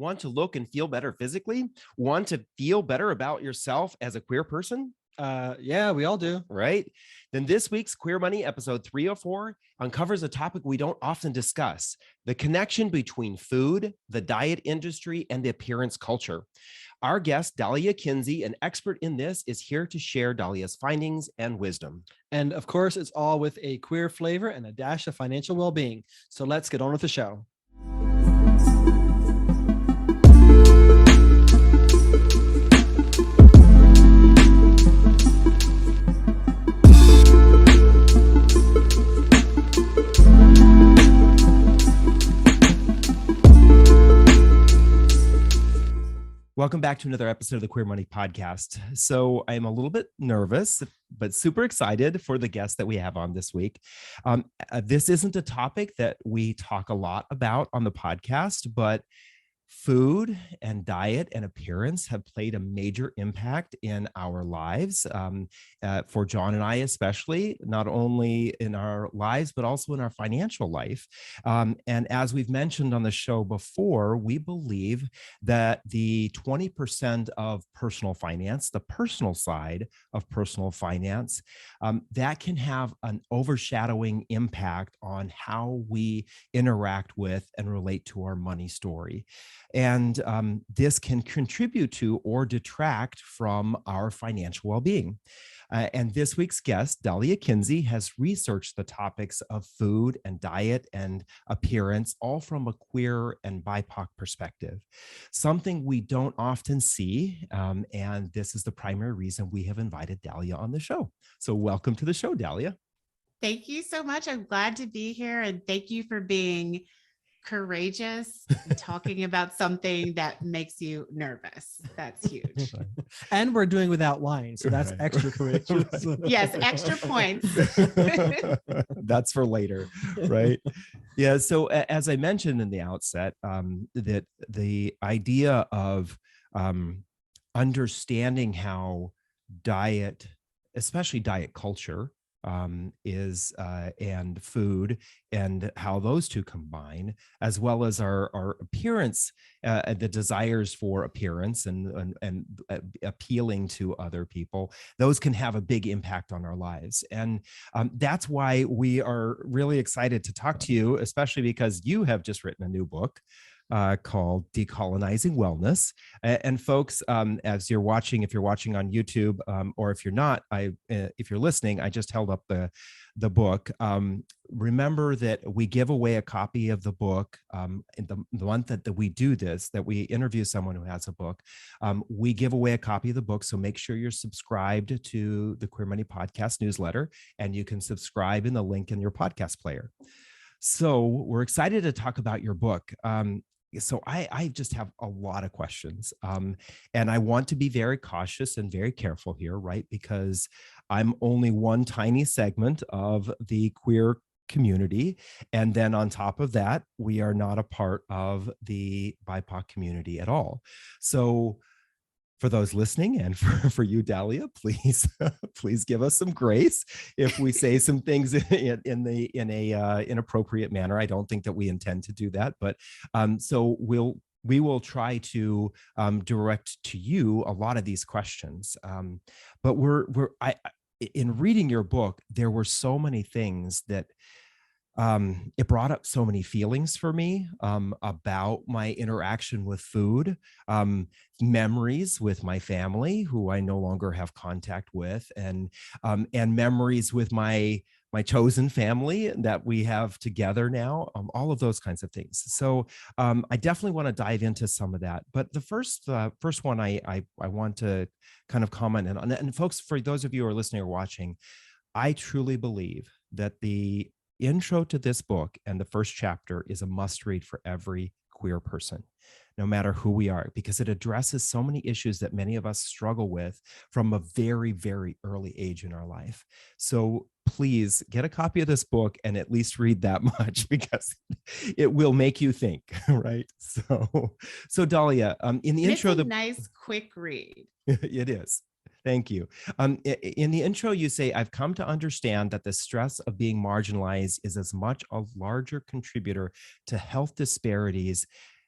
Want to look and feel better physically? Want to feel better about yourself as a queer person? Yeah, we all do. Right? Then this week's Queer Money episode 304 uncovers a topic we don't often discuss: the connection between food, the diet industry, and the appearance culture. Our guest, Dalia Kinsey, an expert in this, is here to share Dalia's findings and wisdom. And of course, it's all with a queer flavor and a dash of financial well-being. So let's get on with the show. Welcome back to another episode of the Queer Money Podcast. So I'm a little bit nervous, but super excited for the guest that we have on this week. This isn't a topic that we talk a lot about on the podcast, but food and diet and appearance have played a major impact in our lives, for John and I especially, not only in our lives, but also in our financial life. And as we've mentioned on the show before, we believe that the 20% of personal finance, the personal side of personal finance, that can have an overshadowing impact on how we interact with and relate to our money story. And this can contribute to or detract from our financial well-being. And this week's guest, Dalia Kinsey, has researched the topics of food and diet and appearance, all from a queer and BIPOC perspective, something we don't often see. And this is the primary reason we have invited Dalia on the show. So welcome to the show, Dalia. Thank you so much. I'm glad to be here. And thank you for being courageous and talking about something that makes you nervous. That's huge. And we're doing without wine, so that's extra courageous. Yes, extra points. That's for later, right? Yeah. So as I mentioned in the outset, that the idea of understanding how diet, especially diet culture, is and food, and how those two combine, as well as our appearance, the desires for appearance and appealing to other people, those can have a big impact on our lives. And that's why we are really excited to talk to you, especially because you have just written a new book called Decolonizing Wellness. And folks, as you're watching, if you're watching on YouTube, or if you're not, if you're listening, I just held up the book. Remember that we give away a copy of the book. In the month that we do this, that we interview someone who has a book, we give away a copy of the book. So make sure you're subscribed to the Queer Money Podcast newsletter, and you can subscribe in the link in your podcast player. So we're excited to talk about your book. So I just have a lot of questions, and I want to be very cautious and very careful here, right? Because I'm only one tiny segment of the queer community. And then on top of that, we are not a part of the BIPOC community at all. So for those listening, and for you, Dalia, please give us some grace if we say some things in a inappropriate manner. I don't think that we intend to do that, but so we will try to direct to you a lot of these questions. But in reading your book, there were so many things that it brought up so many feelings for me about my interaction with food, memories with my family, who I no longer have contact with, and memories with my chosen family that we have together now, all of those kinds of things. So I definitely want to dive into some of that. But the first one I want to kind of comment on, and folks, for those of you who are listening or watching, I truly believe that the intro to this book and the first chapter is a must read for every queer person, no matter who we are, because it addresses so many issues that many of us struggle with from a very, very early age in our life. So please get a copy of this book and at least read that much, because it will make you think, right? So Dahlia, in the intro, it's a nice quick read. It is. Thank you. In the intro, you say, I've come to understand that the stress of being marginalized is as much a larger contributor to health disparities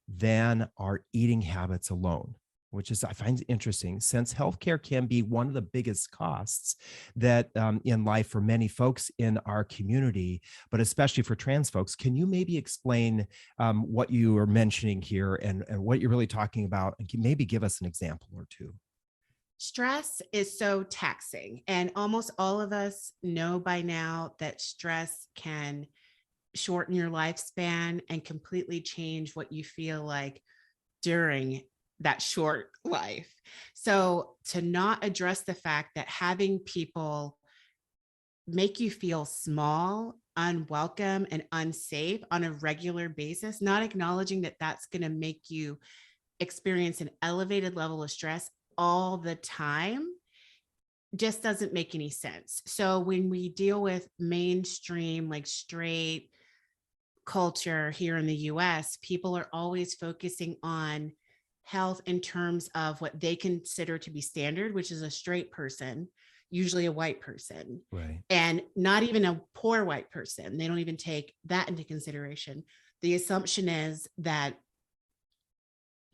than our eating habits alone, which is, I find interesting, since healthcare can be one of the biggest costs that in life for many folks in our community, but especially for trans folks. Can you maybe explain what you are mentioning here and what you're really talking about, and maybe give us an example or two? Stress is so taxing, and almost all of us know by now that stress can shorten your lifespan and completely change what you feel like during that short life. So to not address the fact that having people make you feel small, unwelcome, and unsafe on a regular basis, not acknowledging that that's going to make you experience an elevated level of stress all the time, just doesn't make any sense. So when we deal with mainstream, like straight culture here in the US, people are always focusing on health in terms of what they consider to be standard, which is a straight person, usually a white person, Right. and not even a poor white person. They don't even take that into consideration. The assumption is that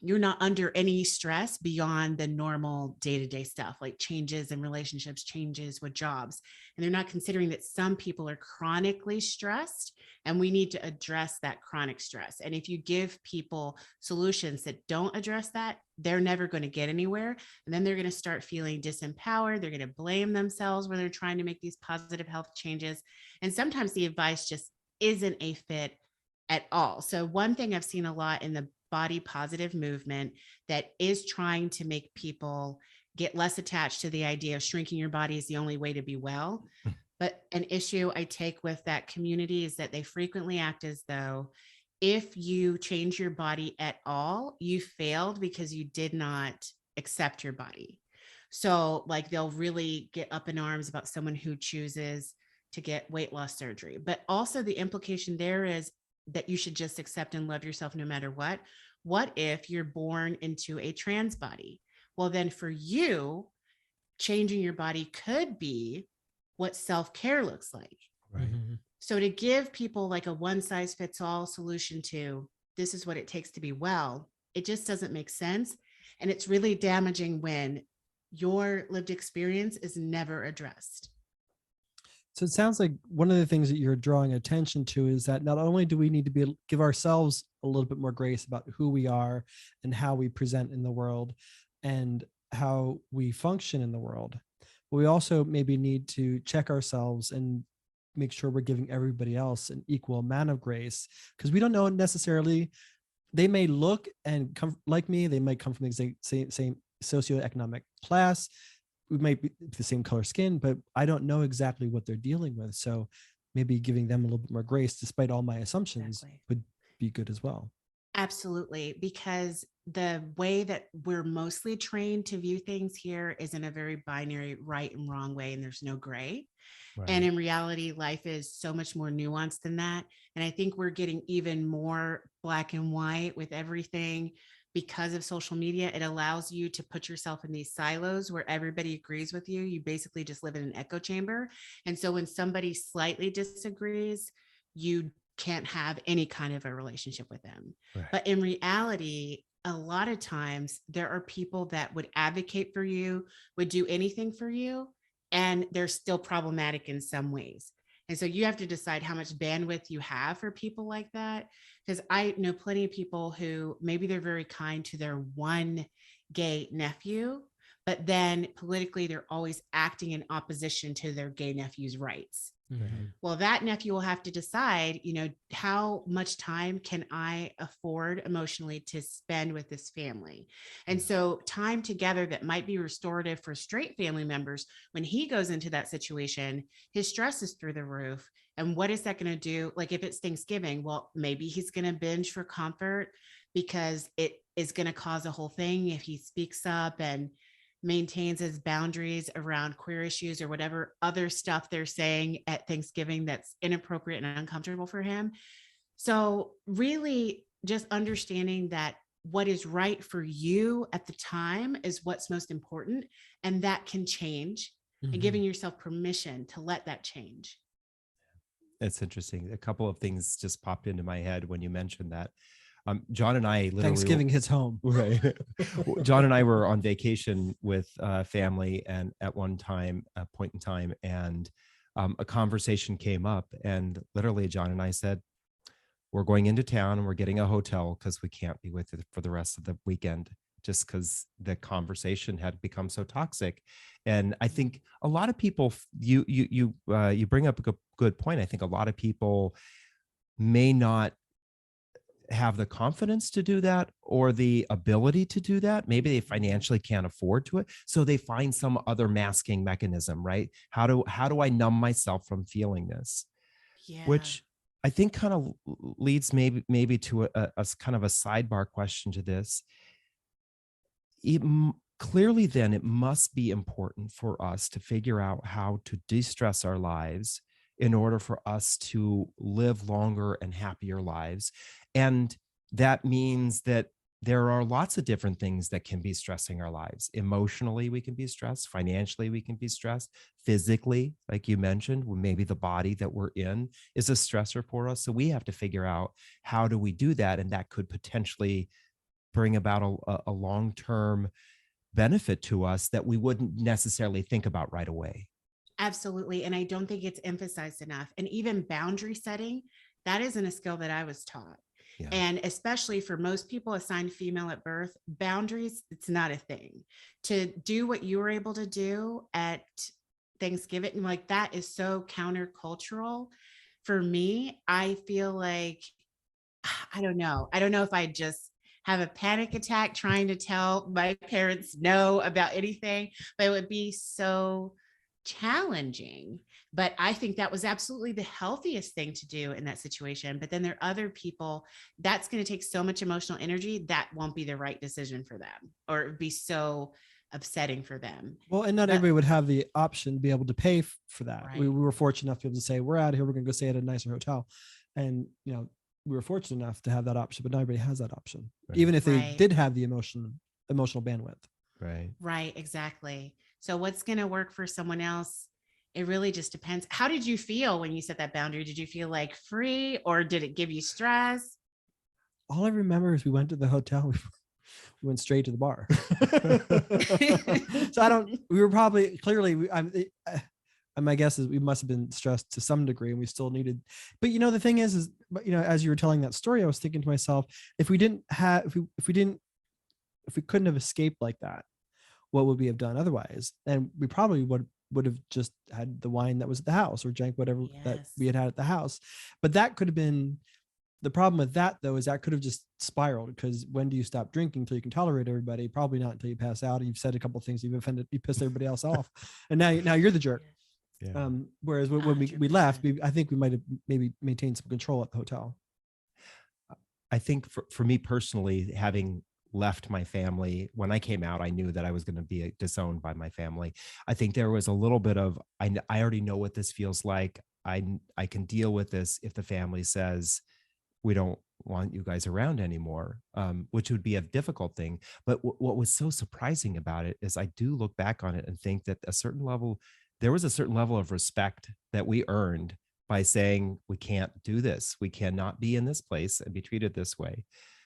you're not under any stress beyond the normal day-to-day stuff, like changes in relationships, changes with jobs. And they're not considering that some people are chronically stressed, and we need to address that chronic stress. And if you give people solutions that don't address that, they're never going to get anywhere. And then they're going to start feeling disempowered. They're going to blame themselves when they're trying to make these positive health changes. And sometimes the advice just isn't a fit at all. So one thing I've seen a lot in the body positive movement that is trying to make people get less attached to the idea of shrinking your body is the only way to be well. But an issue I take with that community is that they frequently act as though if you change your body at all, you failed because you did not accept your body. So like they'll really get up in arms about someone who chooses to get weight loss surgery. But also the implication there is that you should just accept and love yourself no matter what. What if you're born into a trans body? Well, then for you, changing your body could be what self-care looks like. Right. Mm-hmm. So to give people like a one size fits all solution to this is what it takes to be well, it just doesn't make sense. And it's really damaging when your lived experience is never addressed. So it sounds like one of the things that you're drawing attention to is that not only do we need to give ourselves a little bit more grace about who we are and how we present in the world and how we function in the world, but we also maybe need to check ourselves and make sure we're giving everybody else an equal amount of grace, because we don't know necessarily. They may look and come like me. They might come from the same socioeconomic class. We might be the same color skin, but I don't know exactly what they're dealing with. So maybe giving them a little bit more grace, despite all my assumptions, would be good as well. Absolutely, because the way that we're mostly trained to view things here is in a very binary right and wrong way, and there's no gray. Right. And in reality, life is so much more nuanced than that. And I think we're getting even more black and white with everything. Because of social media, it allows you to put yourself in these silos where everybody agrees with you. You basically just live in an echo chamber. And so when somebody slightly disagrees, you can't have any kind of a relationship with them. Right. But in reality, a lot of times there are people that would advocate for you, would do anything for you, and they're still problematic in some ways. And so you have to decide how much bandwidth you have for people like that. Because I know plenty of people who maybe they're very kind to their one gay nephew, but then politically they're always acting in opposition to their gay nephew's rights. Mm-hmm. Well, that nephew will have to decide, how much time can I afford emotionally to spend with this family? And so time together that might be restorative for straight family members, when he goes into that situation, his stress is through the roof. And what is that going to do? Like if it's Thanksgiving, well, maybe he's going to binge for comfort because it is going to cause a whole thing if he speaks up and maintains his boundaries around queer issues or whatever other stuff they're saying at Thanksgiving that's inappropriate and uncomfortable for him. So really just understanding that what is right for you at the time is what's most important, and that can change, and giving yourself permission to let that change. It's interesting. A couple of things just popped into my head when you mentioned that. John and I literally Thanksgiving hits home. Right. John and I were on vacation with family, and at one point in time, and a conversation came up, and literally John and I said, we're going into town and we're getting a hotel because we can't be with it for the rest of the weekend, just because the conversation had become so toxic. And I think a lot of people, you bring up a good point. I think a lot of people may not have the confidence to do that or the ability to do that. Maybe they financially can't afford to it. So they find some other masking mechanism, right? How do I numb myself from feeling this? Yeah. Which I think kind of leads maybe to a kind of a sidebar question to this. Clearly, then, it must be important for us to figure out how to de-stress our lives in order for us to live longer and happier lives. And that means that there are lots of different things that can be stressing our lives. Emotionally, we can be stressed. Financially, we can be stressed. Physically, like you mentioned, maybe the body that we're in is a stressor for us. So we have to figure out, how do we do that? And that could potentially bring about a long-term benefit to us that we wouldn't necessarily think about right away. Absolutely. And I don't think it's emphasized enough. And even boundary setting, that isn't a skill that I was taught. Yeah. And especially for most people assigned female at birth, boundaries, it's not a thing. To do what you were able to do at Thanksgiving, like that is so countercultural. For me, I feel like, I don't know if I just have a panic attack trying to tell my parents no about anything, but it would be so challenging. But I think that was absolutely the healthiest thing to do in that situation. But then there are other people that's going to take so much emotional energy that won't be the right decision for them, or it would be so upsetting for them. Well, and not everybody would have the option to be able to pay for that. Right. We were fortunate enough to be able to say, we're out of here, we're going to go stay at a nicer hotel. And, we were fortunate enough to have that option, but not everybody has that option, Right. even if they Right. did have the emotional bandwidth. Right. Right, exactly. So what's going to work for someone else? It really just depends. How did you feel when you set that boundary? Did you feel like free, or did it give you stress? All I remember is we went to the hotel. We went straight to the bar. So we were probably clearly, my guess is we must have been stressed to some degree, and we still needed, but the thing is, as you were telling that story, I was thinking to myself, if we couldn't have escaped like that, what would we have done otherwise? And we probably would have just had the wine that was at the house, or drank whatever that we had at the house. But that could have been the problem with that, though, is that could have just spiraled, because when do you stop drinking until you can tolerate everybody? Probably not until you pass out and you've said a couple of things, you pissed everybody else off, and now you're the jerk. Yeah. Whereas when we left, I think we might have maybe maintained some control at the hotel. I think for me personally, having left my family, when I came out, I knew that I was going to be disowned by my family. I think there was a little bit of, I already know what this feels like. I can deal with this if the family says, we don't want you guys around anymore, which would be a difficult thing. But what was so surprising about it is I do look back on it and think that there was a certain level of respect that we earned by saying, we can't do this. We cannot be in this place and be treated this way,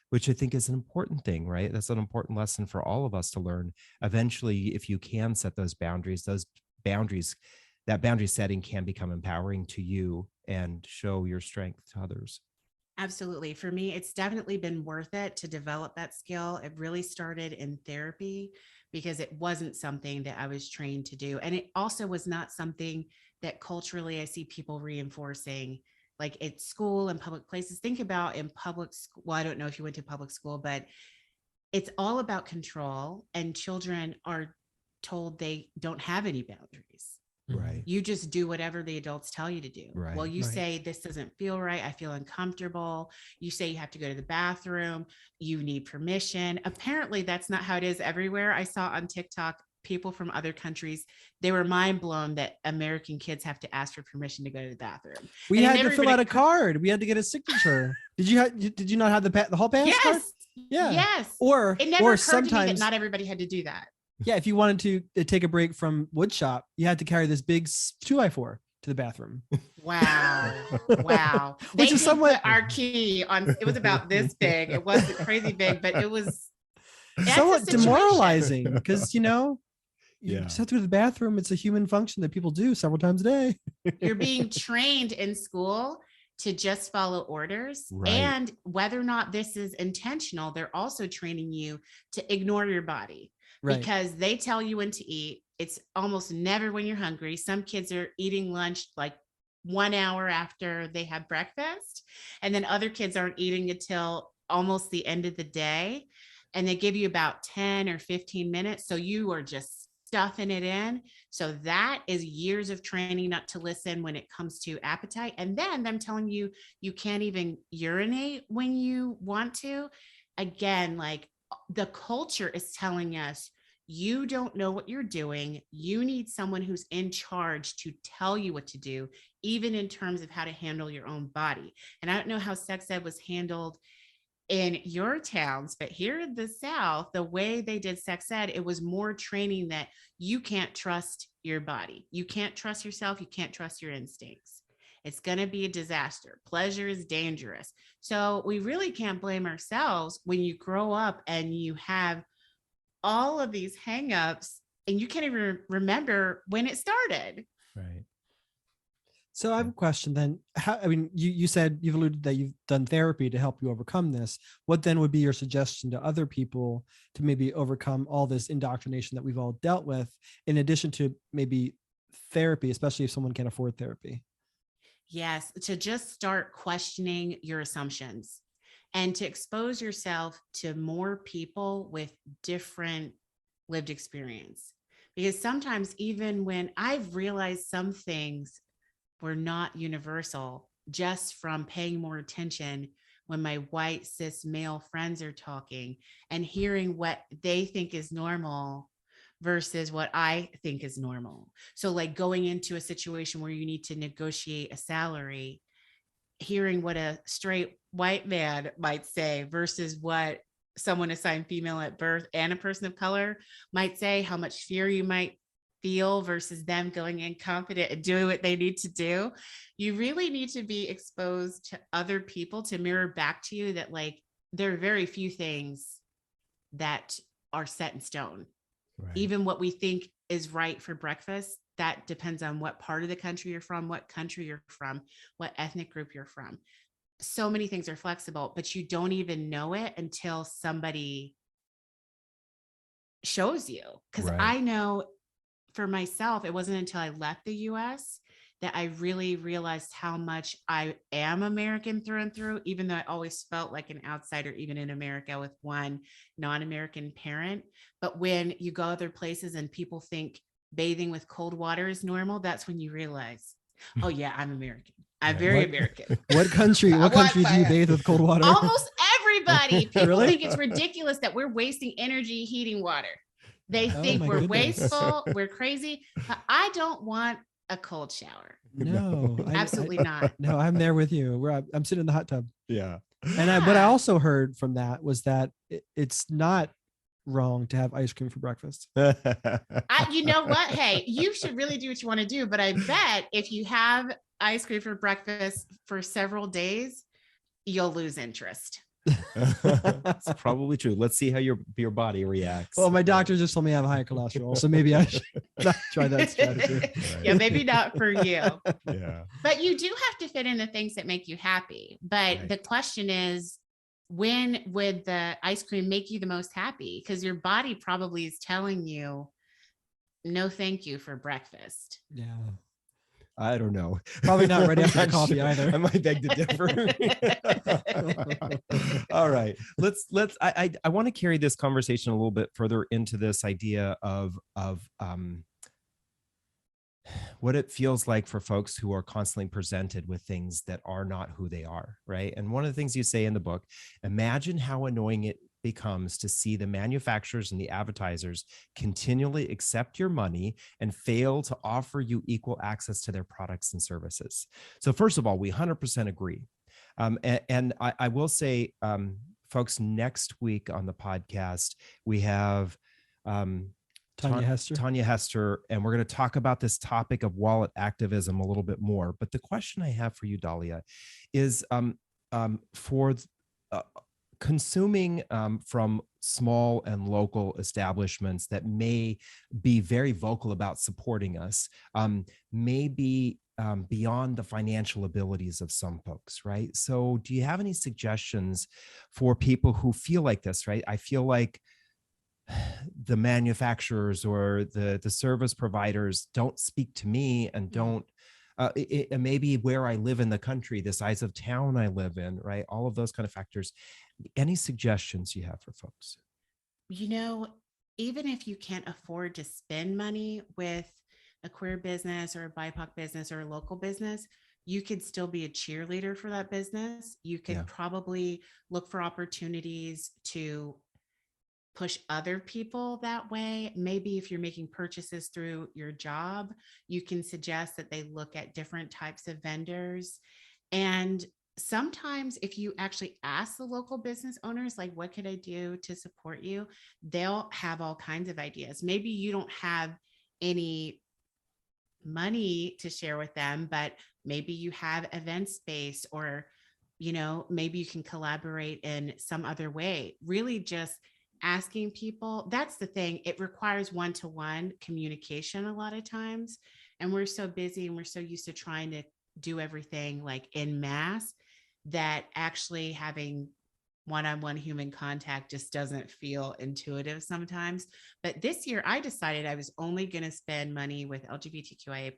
which I think is an important thing, right? That's an important lesson for all of us to learn. Eventually, if you can set that boundary setting can become empowering to you and show your strength to others. Absolutely. For me, it's definitely been worth it to develop that skill. It really started in therapy, because it wasn't something that I was trained to do. And it also was not something that culturally I see people reinforcing, like at school and public places. Think about in public school. Well, I don't know if you went to public school, but it's all about control, and children are told they don't have any boundaries. Right. You just do whatever the adults tell you to do. Right. Well, you Right. say, this doesn't feel right. I feel uncomfortable. You say you have to go to the bathroom. You need permission. Apparently, that's not how it is everywhere. I saw on TikTok people from other countries, they were mind blown that American kids have to ask for permission to go to the bathroom. We And had to fill everybody- out a card. We had to get a signature. Did you not have the whole pass card? Yes. Yeah. Yes. Or It never occurred to me that sometimes, not everybody had to do that. yeah, if you wanted to take a break from wood shop, you had to carry this big 2x4. to the bathroom. Wow. Wow. They Which is did somewhat put our key on, it was about this big. It wasn't crazy big, but it was that's somewhat a situation. demoralizing because, you Yeah. just have to go to the bathroom. It's a human function that people do several times a day. You're being trained in school to just follow orders. Right. And whether or not this is intentional, they're also training you to ignore your body Right. because they tell you when to eat. It's almost never when you're hungry. Some kids are eating lunch like 1 hour after they have breakfast. And then other kids aren't eating until almost the end of the day. And they give you about 10 or 15 minutes. So you are just stuffing it in. So that is years of training not to listen when it comes to appetite. And then them telling you you can't even urinate when you want to. Again, like the culture is telling us you don't know what you're doing. You need someone who's in charge to tell you what to do, even in terms of how to handle your own body. And I don't know how sex ed was handled in your towns, but here in the South, the way they did sex ed, it was more training that you can't trust your body. You can't trust yourself. You can't trust your instincts. It's going to be a disaster. Pleasure is dangerous. So we really can't blame ourselves when you grow up and you have all of these hangups and you can't even remember when it started. Right. So I have a question then. You said you've alluded that you've done therapy to help you overcome this. What then would be your suggestion to other people to maybe overcome all this indoctrination that we've all dealt with, in addition to maybe therapy, especially if someone can't afford therapy? Yes, to just start questioning your assumptions and to expose yourself to more people with different lived experience. Because sometimes even when I've realized some things were not universal, just from paying more attention when my white cis male friends are talking and hearing what they think is normal versus what I think is normal. So like going into a situation where you need to negotiate a salary, hearing what a straight white man might say versus what someone assigned female at birth and a person of color might say, how much fear you might feel versus them going in confident and doing what they need to do. You really need to be exposed to other people to mirror back to you that like there are very few things that are set in stone. Right. Even what we think is right for breakfast, that depends on what part of the country you're from, what country you're from, what ethnic group you're from. So many things are flexible, but you don't even know it until somebody shows you. Because Right. I know for myself, it wasn't until I left the US that I really realized how much I am American through and through, even though I always felt like an outsider, even in America with one non-American parent. But when you go other places and people think bathing with cold water is normal, that's when you realize, oh yeah, I'm American. I'm very American. What country do you bathe with cold water? Almost everybody. People Really? think it's ridiculous that we're wasting energy heating water. They think my we're goodness. wasteful, we're crazy, but I don't want a cold shower. No, Absolutely not. No, I'm there with you. I'm sitting in the hot tub. Yeah. And what I also heard from that was that it's not wrong to have ice cream for breakfast. You know what? Hey, you should really do what you want to do. But I bet if you have ice cream for breakfast for several days, you'll lose interest. That's probably true. Let's see how your body reacts. Well, my doctor just told me I have high cholesterol, so maybe I should not try that strategy. Right. Yeah, maybe not for you. Yeah. But you do have to fit in the things that make you happy. But Right. the question is, when would the ice cream make you the most happy? Because your body probably is telling you, no, thank you for breakfast. Yeah. I don't know. Probably not right after the Not coffee sure. either. I might beg to differ. All right. I want to carry this conversation a little bit further into this idea of what it feels like for folks who are constantly presented with things that are not who they are, right? And one of the things you say in the book, imagine how annoying it becomes to see the manufacturers and the advertisers continually accept your money and fail to offer you equal access to their products and services. So first of all, we 100% agree. And I will say, folks, next week on the podcast, we have Tanya Hester, and we're going to talk about this topic of wallet activism a little bit more. But the question I have for you, Dahlia, is for consuming from small and local establishments that may be very vocal about supporting us, may be beyond the financial abilities of some folks, right? So do you have any suggestions for people who feel like this, right? I feel like the manufacturers or the service providers don't speak to me and don't maybe where I live in the country, the size of town I live in, right? All of those kind of factors. Any suggestions you have for folks? You know, even if you can't afford to spend money with a queer business or a BIPOC business or a local business, you could still be a cheerleader for that business. You could probably look for opportunities to push other people that way. Maybe if you're making purchases through your job, you can suggest that they look at different types of vendors. And sometimes if you actually ask the local business owners, like, what could I do to support you? They'll have all kinds of ideas. Maybe you don't have any money to share with them, but maybe you have event space, or, you know, maybe you can collaborate in some other way. Really just asking people. That's the thing. It requires one-to-one communication a lot of times. And we're so busy and we're so used to trying to do everything like en masse that actually having one-on-one human contact just doesn't feel intuitive sometimes. But this year I decided I was only going to spend money with LGBTQIA+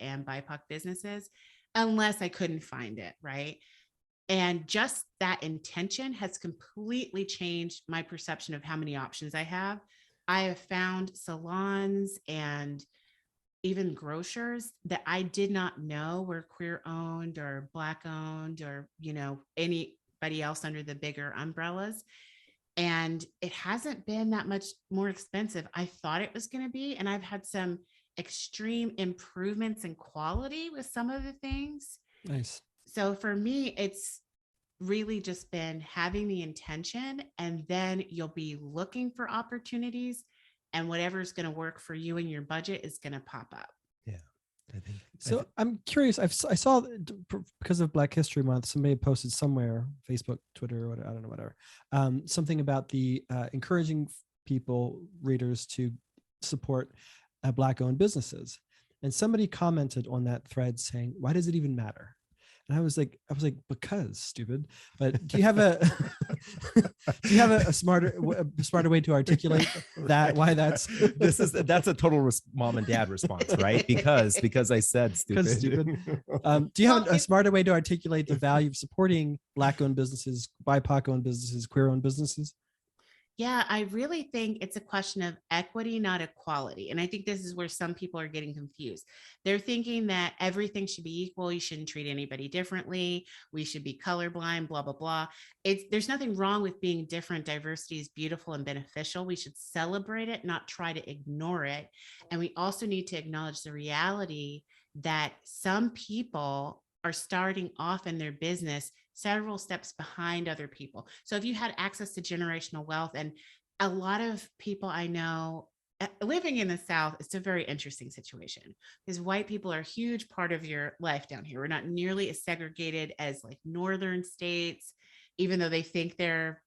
and BIPOC businesses unless I couldn't find it, right? And just that intention has completely changed my perception of how many options I have. I have found salons and even grocers that I did not know were queer owned or Black owned, or, you know, anybody else under the bigger umbrellas. And it hasn't been that much more expensive. I thought it was going to be, and I've had some extreme improvements in quality with some of the things. Nice. So for me, it's really just been having the intention, and then you'll be looking for opportunities, and whatever's going to work for you and your budget is going to pop up. Yeah. So I'm curious. I saw because of Black History Month, somebody posted somewhere, Facebook, Twitter, whatever, I don't know, whatever, something about the encouraging people, readers, to support Black-owned businesses. And somebody commented on that thread saying, "Why does it even matter?" And I was like, because, stupid. But do you have a a smarter way to articulate that? Why that's a total mom and dad response, right? Because I said stupid. Do you have a smarter way to articulate the value of supporting Black-owned businesses, BIPOC-owned businesses, queer-owned businesses? Yeah, I really think it's a question of equity, not equality. And I think this is where some people are getting confused. They're thinking that everything should be equal. You shouldn't treat anybody differently. We should be colorblind, blah, blah, blah. There's nothing wrong with being different. Diversity is beautiful and beneficial. We should celebrate it, not try to ignore it. And we also need to acknowledge the reality that some people are starting off in their business several steps behind other people. So if you had access to generational wealth, and a lot of people I know living in the South, it's a very interesting situation because white people are a huge part of your life down here. We're not nearly as segregated as like northern states, even though they think they're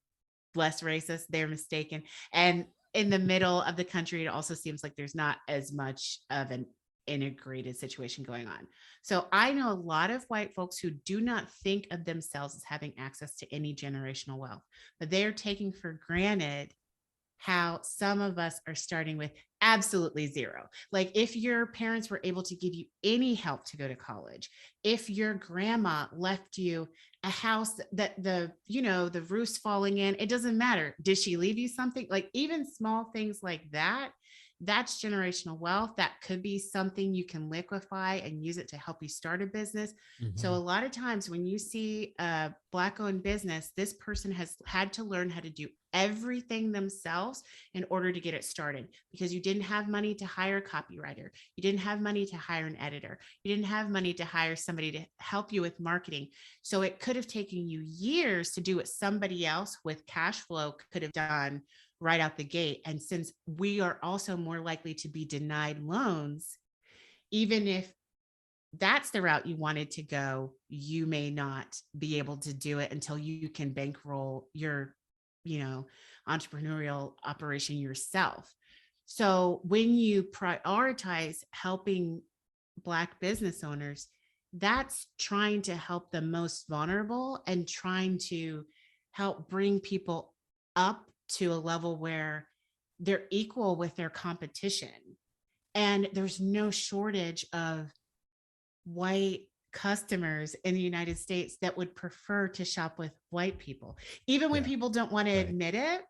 less racist, they're mistaken. And in the middle of the country, it also seems like there's not as much of an integrated situation going on. So I know a lot of white folks who do not think of themselves as having access to any generational wealth, but they are taking for granted how some of us are starting with absolutely zero. Like if your parents were able to give you any help to go to college, if your grandma left you a house that the roof's falling in, it doesn't matter. Did she leave you something? Like even small things like that, that's generational wealth. That could be something you can liquefy and use it to help you start a business. Mm-hmm. So a lot of times when you see a Black-owned business, this person has had to learn how to do everything themselves in order to get it started, because you didn't have money to hire a copywriter. You didn't have money to hire an editor. You didn't have money to hire somebody to help you with marketing. So it could have taken you years to do what somebody else with cash flow could have done right out the gate. And since we are also more likely to be denied loans, even if that's the route you wanted to go, you may not be able to do it until you can bankroll your, entrepreneurial operation yourself. So when you prioritize helping Black business owners, that's trying to help the most vulnerable and trying to help bring people up to a level where they're equal with their competition. And there's no shortage of white customers in the United States that would prefer to shop with white people, even when people don't want to admit it.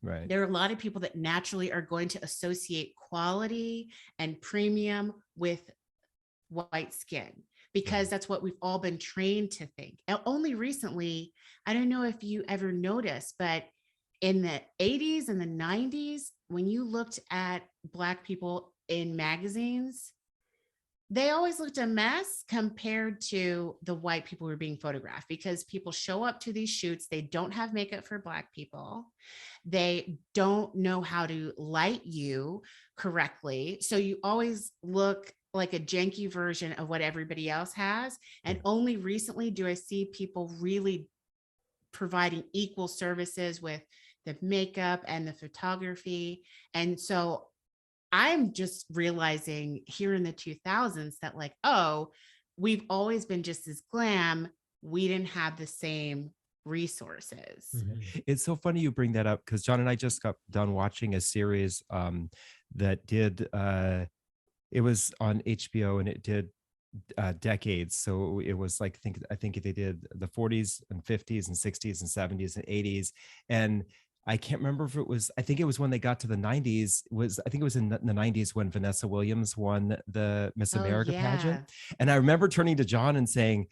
Right. There are a lot of people that naturally are going to associate quality and premium with white skin, because that's what we've all been trained to think. And only recently, I don't know if you ever noticed, but in the 80s and the 90s, when you looked at Black people in magazines, they always looked a mess compared to the white people who were being photographed, because people show up to these shoots. They don't have makeup for Black people. They don't know how to light you correctly. So you always look like a janky version of what everybody else has. And only recently do I see people really providing equal services with the makeup and the photography. And so I'm just realizing here in the 2000s that we've always been just as glam. We didn't have the same resources. It's so funny you bring that up, because John and I just got done watching a series that did, it was on HBO, and it did decades. So it was like, I think they did the 40s and 50s and 60s and 70s and 80s. And I can't remember if it was, I think it was when they got to the 90s, I think it was in the 90s when Vanessa Williams won the Miss America pageant. And I remember turning to John and saying,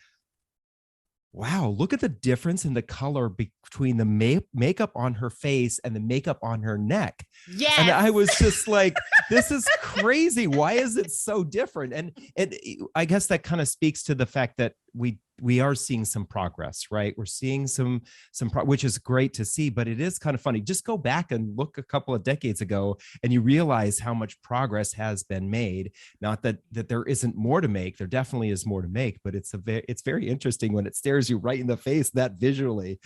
wow, look at the difference in the color between the makeup on her face and the makeup on her neck. Yes. And I was just like, this is crazy. Why is it so different? And I guess that kind of speaks to the fact that we are seeing some progress, right? We're seeing some which is great to see, but it is kind of funny. Just go back and look a couple of decades ago, and you realize how much progress has been made. Not that there isn't more to make. There definitely is more to make, but it's very interesting when it stares you right in the face that visually.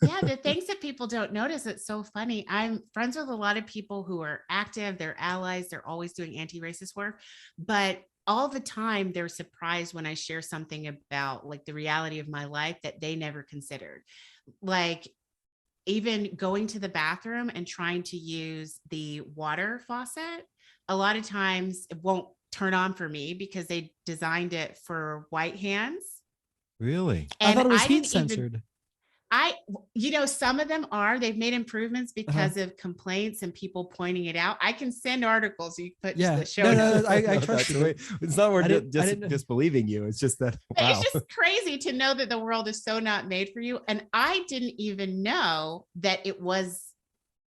Yeah, the things that people don't notice, it's so funny. I'm friends with a lot of people who are active, they're allies, they're always doing anti-racist work, but all the time they're surprised when I share something about like the reality of my life that they never considered. Like even going to the bathroom and trying to use the water faucet, a lot of times it won't turn on for me because they designed it for white hands. Really? And I thought it was heat censored. Some of them they've made improvements because of complaints and people pointing it out. I can send articles. You put the show. No, I trust you. It's not we're disbelieving you. It's just that, wow. It's just crazy to know that the world is so not made for you. And I didn't even know that it was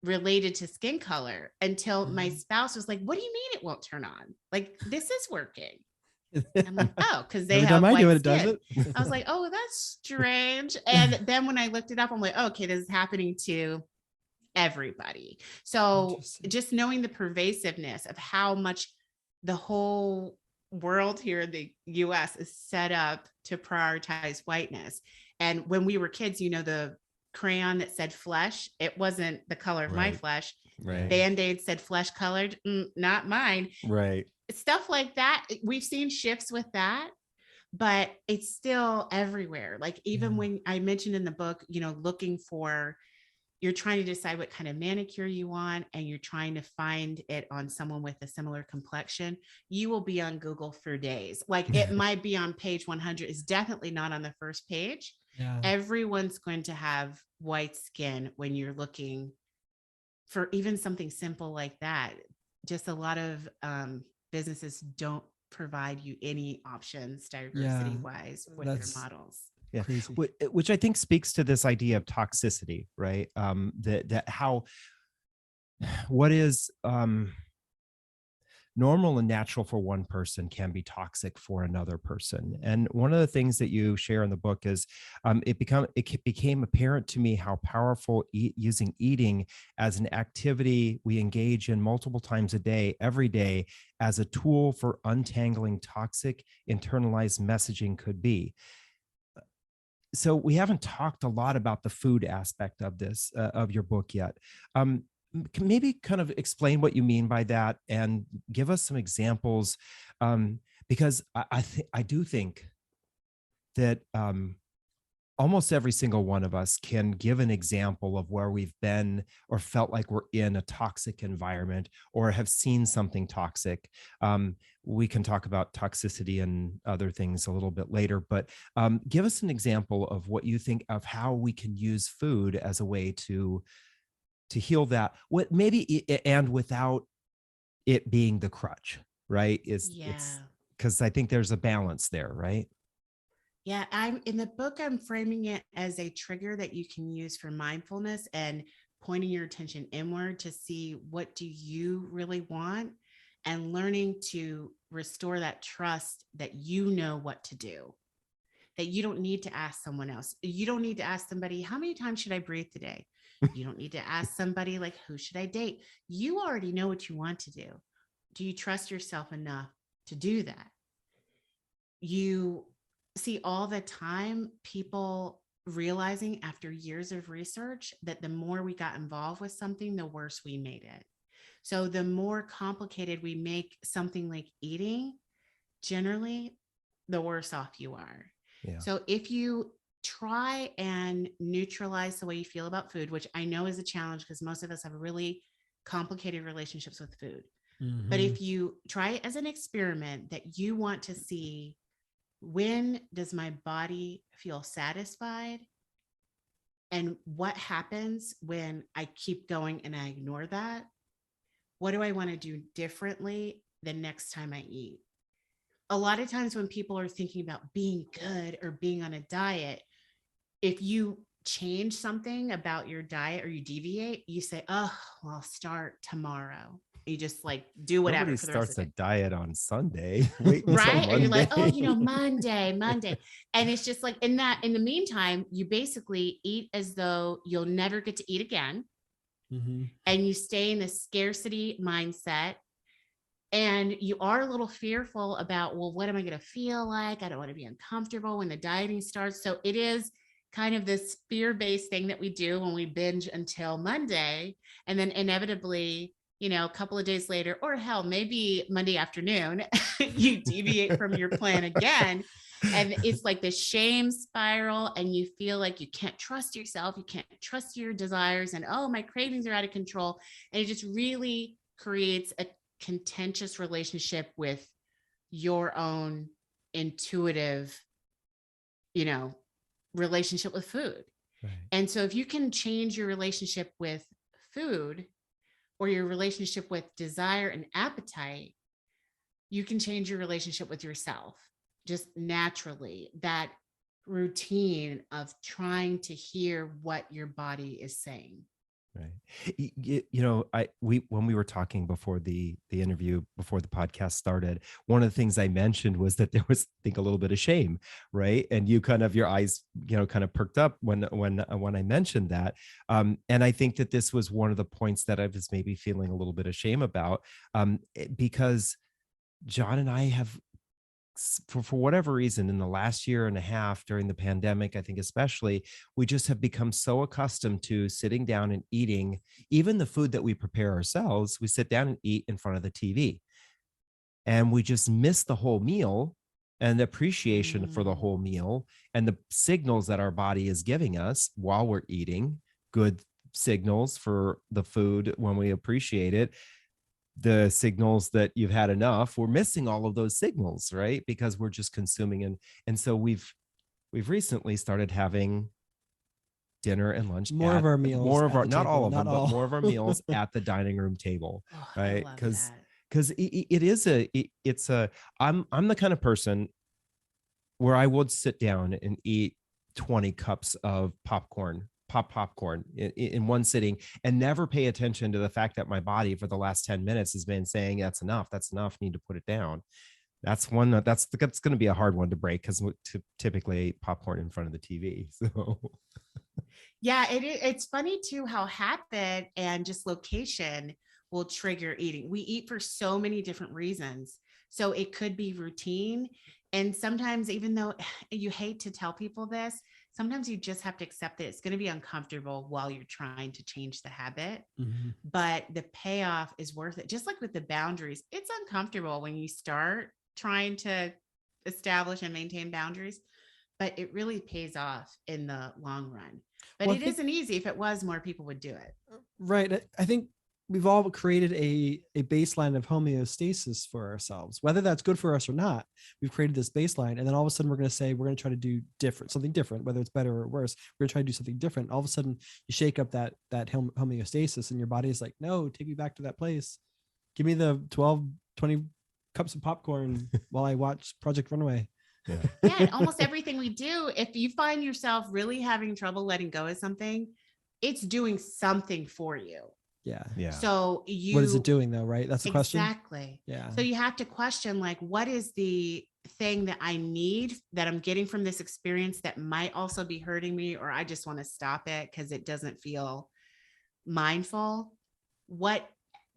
related to skin color until my spouse was like, what do you mean it won't turn on? Like, this is working. I'm like, oh, because they have white skin. Does it. I was like, oh, that's strange. And then when I looked it up, I'm like, okay, this is happening to everybody. So just knowing the pervasiveness of how much the whole world here in the US is set up to prioritize whiteness. And when we were kids, the crayon that said flesh, it wasn't the color of my flesh. Right. Band-Aid said flesh colored, not mine. Right. Stuff like that. We've seen shifts with that, but it's still everywhere. Like even when I mentioned in the book, looking for, you're trying to decide what kind of manicure you want, and you're trying to find it on someone with a similar complexion, you will be on Google for days. Like it might be on page 100. It's definitely not on the first page. Yeah. Everyone's going to have white skin when you're looking for even something simple like that. Just a lot of businesses don't provide you any options diversity wise with their models. Yeah. Which I think speaks to this idea of toxicity, right? What is normal and natural for one person can be toxic for another person. And one of the things that you share in the book is it became apparent to me how powerful using eating as an activity we engage in multiple times a day, every day, as a tool for untangling toxic internalized messaging could be. So we haven't talked a lot about the food aspect of this, of your book yet. Can maybe kind of explain what you mean by that and give us some examples, because I do think that almost every single one of us can give an example of where we've been or felt like we're in a toxic environment or have seen something toxic. We can talk about toxicity and other things a little bit later, but give us an example of what you think of how we can use food as a way to heal that, what maybe, and without it being the crutch, right? It's because I think there's a balance there, right? Yeah, I'm in the book, I'm framing it as a trigger that you can use for mindfulness and pointing your attention inward to see what do you really want, and learning to restore that trust that you know what to do, that you don't need to ask someone else. You don't need to ask somebody, how many times should I breathe today? You don't need to ask somebody like, who should I date? You already know what you want to do. Do you trust yourself enough to do that? You see all the time people realizing after years of research that the more we got involved with something, the worse we made it. So the more complicated we make something like eating, generally, the worse off you are. Yeah. So if you try and neutralize the way you feel about food, which I know is a challenge because most of us have really complicated relationships with food. Mm-hmm. But if you try it as an experiment that you want to see, when does my body feel satisfied? And what happens when I keep going and I ignore that? What do I want to do differently the next time I eat? A lot of times when people are thinking about being good or being on a diet, if you change something about your diet or you deviate, you say, oh, well, I'll start tomorrow. You just like do whatever. Nobody for the rest starts of the a diet on Sunday. Wait until right? Monday. Or you're like, oh, Monday. And it's just like in the meantime, you basically eat as though you'll never get to eat again. Mm-hmm. And you stay in a scarcity mindset. And you are a little fearful about, well, what am I going to feel like? I don't want to be uncomfortable when the dieting starts. So it is kind of this fear-based thing that we do when we binge until Monday. And then inevitably, a couple of days later, or hell, maybe Monday afternoon, you deviate from your plan again. And it's like this shame spiral, and you feel like you can't trust yourself. You can't trust your desires. And, oh, my cravings are out of control. And it just really creates a contentious relationship with your own intuitive, relationship with food. Right. And so if you can change your relationship with food or your relationship with desire and appetite, you can change your relationship with yourself just naturally. That routine of trying to hear what your body is saying. Right. When we were talking before the interview, before the podcast started, one of the things I mentioned was that there was, I think, a little bit of shame, right? And you kind of, your eyes, kind of perked up when I mentioned that. And I think that this was one of the points that I was maybe feeling a little bit of shame about, because John and I have, for whatever reason, in the last year and a half during the pandemic, I think especially, we just have become so accustomed to sitting down and eating, even the food that we prepare ourselves. We sit down and eat in front of the TV, and we just miss the whole meal and the appreciation for the whole meal and the signals that our body is giving us while we're eating, good signals for the food when we appreciate it. The signals that you've had enough, we're missing all of those signals, right? Because we're just consuming. And so we've recently started having dinner and lunch, more of our meals, not all of them, but more of our meals at the dining room table, right? Because I'm the kind of person where I would sit down and eat 20 cups of popcorn pop popcorn in one sitting and never pay attention to the fact that my body for the last 10 minutes has been saying that's enough, need to put it down. That's going to be a hard one to break, because typically I eat popcorn in front of the TV. So yeah, it's funny too how habit and just location will trigger eating. We eat for so many different reasons. So it could be routine. And sometimes, even though you hate to tell people this, sometimes you just have to accept that it's going to be uncomfortable while you're trying to change the habit. Mm-hmm. But the payoff is worth it. Just like with the boundaries, it's uncomfortable when you start trying to establish and maintain boundaries, but it really pays off in the long run. But it isn't easy. If it was, more people would do it. Right. I think we've all created a baseline of homeostasis for ourselves, whether that's good for us or not. We've created this baseline, and then all of a sudden we're going to say we're going to try to do something different, whether it's better or worse. We're going to try to do something different. All of a sudden you shake up that homeostasis, and your body is like, no, take me back to that place. Give me the 12, 20 cups of popcorn while I watch Project Runway. Yeah. And almost everything we do, if you find yourself really having trouble letting go of something, it's doing something for you. Yeah. So what is it doing though? Right. That's the question. Exactly. Yeah. So you have to question, like, what is the thing that I need, that I'm getting from this experience, that might also be hurting me, or I just want to stop it because it doesn't feel mindful. What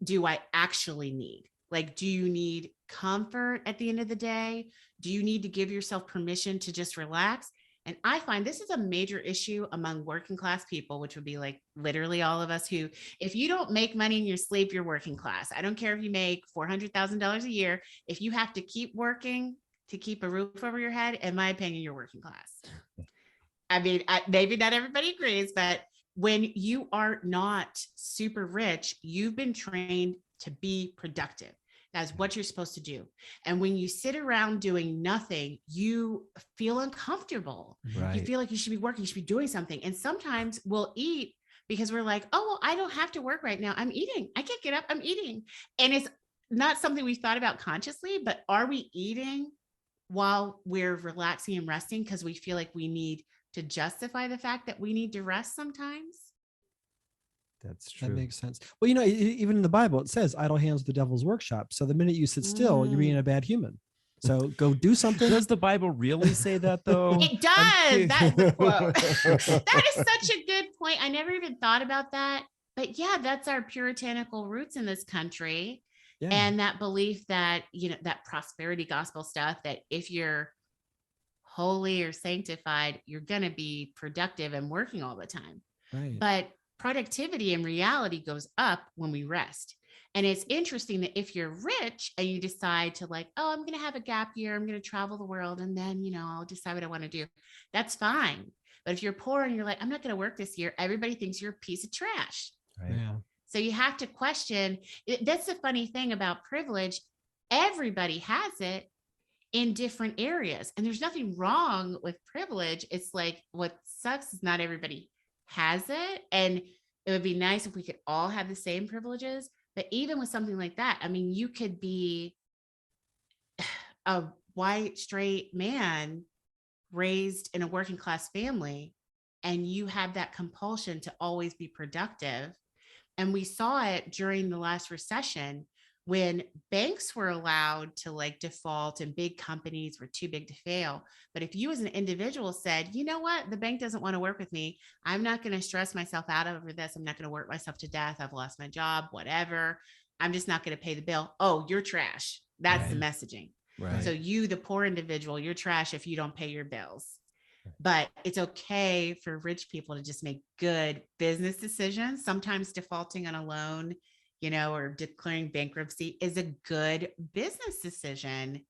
do I actually need? Like, do you need comfort at the end of the day? Do you need to give yourself permission to just relax? And I find this is a major issue among working class people, which would be like literally all of us, who, if you don't make money in your sleep, you're working class. I don't care if you make $400,000 a year. If you have to keep working to keep a roof over your head, in my opinion, you're working class. I mean, maybe not everybody agrees, but when you are not super rich, you've been trained to be productive. That's what you're supposed to do. And when you sit around doing nothing, you feel uncomfortable. Right. You feel like you should be working, you should be doing something. And sometimes we'll eat because we're like, oh, well, I don't have to work right now. I'm eating. I can't get up. I'm eating. And it's not something we've thought about consciously, but are we eating while we're relaxing and resting because we feel like we need to justify the fact that we need to rest sometimes? That's true. That makes sense. Well, even in the Bible, it says idle hands are the devil's workshop. So the minute you sit still, you're being a bad human. So go do something. Does the Bible really say that though? It does. That's the quote. That is such a good point. I never even thought about that. But yeah, that's our puritanical roots in this country. Yeah. And that belief that, that prosperity gospel stuff, that if you're holy or sanctified, you're going to be productive and working all the time. Right. But productivity in reality goes up when we rest. And it's interesting that if you're rich and you decide to like, oh, I'm going to have a gap year, I'm going to travel the world, and then, I'll decide what I want to do. That's fine. But if you're poor and you're like, I'm not going to work this year, everybody thinks you're a piece of trash. Right. Yeah. So you have to question. That's the funny thing about privilege. Everybody has it in different areas. And there's nothing wrong with privilege. It's like, what sucks is not everybody has it. And it would be nice if we could all have the same privileges. But even with something like that, I mean, you could be a white, straight man raised in a working class family, and you have that compulsion to always be productive. And we saw it during the last recession when banks were allowed to like default and big companies were too big to fail. But if you as an individual said, you know what, the bank doesn't want to work with me, I'm not going to stress myself out over this. I'm not going to work myself to death. I've lost my job, whatever. I'm just not going to pay the bill. Oh, you're trash. That's the messaging. Right. So you, the poor individual, you're trash if you don't pay your bills. But it's okay for rich people to just make good business decisions. Sometimes defaulting on a loan, or declaring bankruptcy is a good business decision.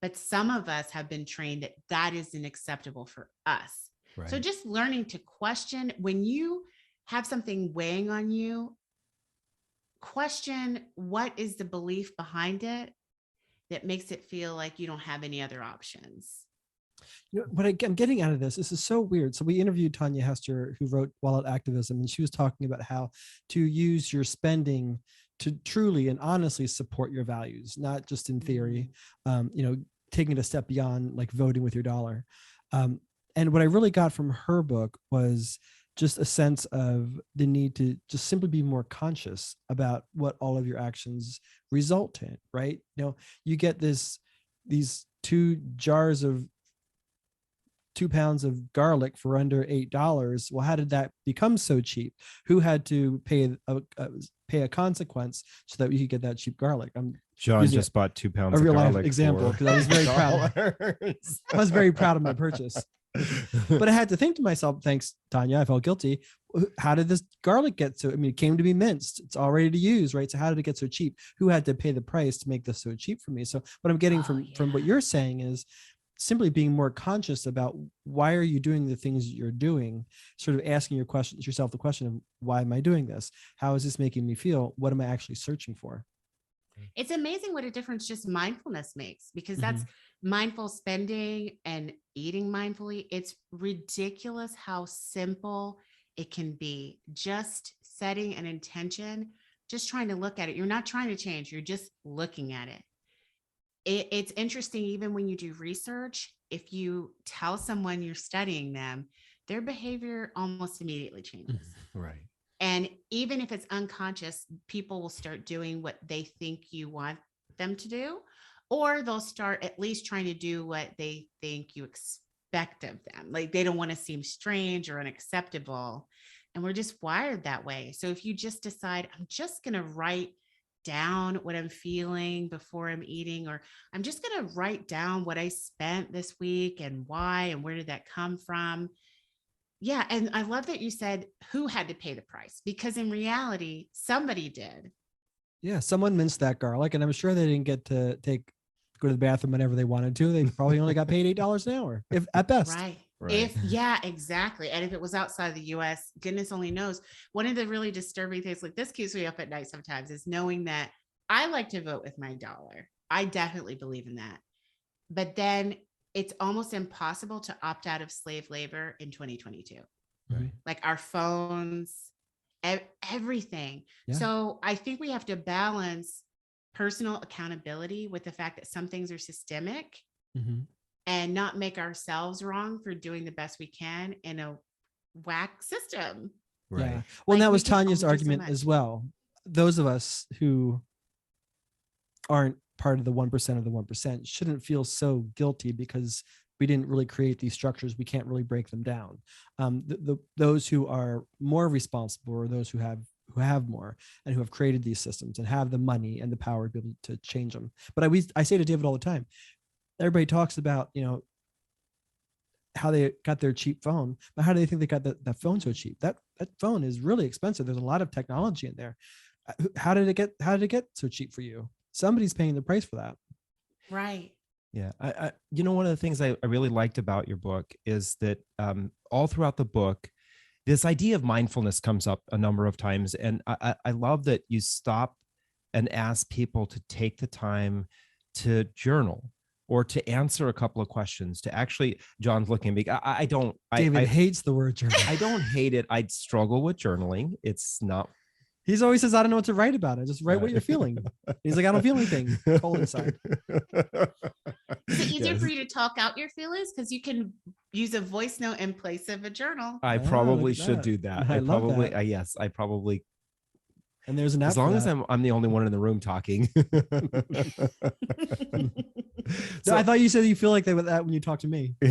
But some of us have been trained that that isn't acceptable for us. Right. So just learning to question when you have something weighing on you, question what is the belief behind it that makes it feel like you don't have any other options. What I'm getting out of this is so weird. So we interviewed Tanya Hester, who wrote Wallet Activism, and she was talking about how to use your spending to truly and honestly support your values, not just in theory, taking it a step beyond like voting with your dollar. And what I really got from her book was just a sense of the need to just simply be more conscious about what all of your actions result in, right? You know, you get these 2 pounds of garlic for under $8. Well, how did that become so cheap? Who had to pay a consequence so that we could get that cheap garlic? John just bought 2 pounds a real of life garlic example because I was very proud. I was very proud of my purchase. But I had to think to myself, thanks, Tanya, I felt guilty. How did this garlic get so, I mean, it came to be minced. It's all ready to use, right? So how did it get so cheap? Who had to pay the price to make this so cheap for me? So what I'm getting from what you're saying is simply being more conscious about why are you doing the things you're doing, sort of asking yourself the question of why am I doing this? How is this making me feel? What am I actually searching for? It's amazing what a difference just mindfulness makes, because that's mindful spending and eating mindfully. It's ridiculous how simple it can be. Just setting an intention, just trying to look at it. You're not trying to change, you're just looking at it. It's interesting, even when you do research, if you tell someone you're studying them, their behavior almost immediately changes. Right. And even if it's unconscious, people will start doing what they think you want them to do, or they'll start at least trying to do what they think you expect of them. Like they don't want to seem strange or unacceptable. And we're just wired that way. So if you just decide, I'm just going to write down what I'm feeling before I'm eating, or I'm just going to write down what I spent this week and why, and where did that come from? Yeah. And I love that you said who had to pay the price, because in reality, somebody did. Yeah. Someone minced that garlic, and I'm sure they didn't get to go to the bathroom whenever they wanted to. They probably only got paid $8 an hour, if at best. Right. Right. Yeah, exactly. And if it was outside the US, goodness only knows. One of the really disturbing things, like this keeps me up at night sometimes, is knowing that I like to vote with my dollar. I definitely believe in that. But then it's almost impossible to opt out of slave labor in 2022. Right. Like our phones, everything. Yeah. So I think we have to balance personal accountability with the fact that some things are systemic, and not make ourselves wrong for doing the best we can in a whack system. Right. Yeah. Well, Like, that we was can only Tanya's do so argument much. as well. Those of us who aren't part of the 1% of the 1% shouldn't feel so guilty because we didn't really create these structures. We can't really break them down. Those who are more responsible, or those who have more and who have created these systems and have the money and the power to be able to change them. But I say to David all the time, everybody talks about, how they got their cheap phone, but how do they think they got that phone so cheap? That phone is really expensive. There's a lot of technology in there. How did it get so cheap for you? Somebody's paying the price for that. Right. Yeah. I one of the things I really liked about your book is that all throughout the book, this idea of mindfulness comes up a number of times. And I love that you stop and ask people to take the time to journal or to answer a couple of questions, to actually, John's looking at me. David hates the word journal. I don't hate it. I struggle with journaling. It's not. He's always says, I don't know what to write about it. Just write what you're feeling. He's like, I don't feel anything. Cold inside. Is it easier for you to talk out your feelings? Because you can use a voice note in place of a journal. I probably should do that. I love probably, that. Yes, I probably. And there's an app as long for as that. I'm the only one in the room talking. So I thought you said you feel like that with that when you talk to me. I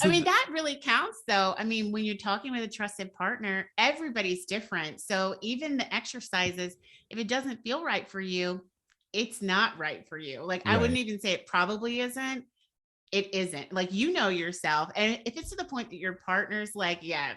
mean, that really counts though. I mean, when you're talking with a trusted partner, everybody's different. So even the exercises, if it doesn't feel right for you, it's not right for you. Like, I wouldn't even say it probably isn't. It isn't. Like, yourself. And if it's to the point that your partner's like, yeah,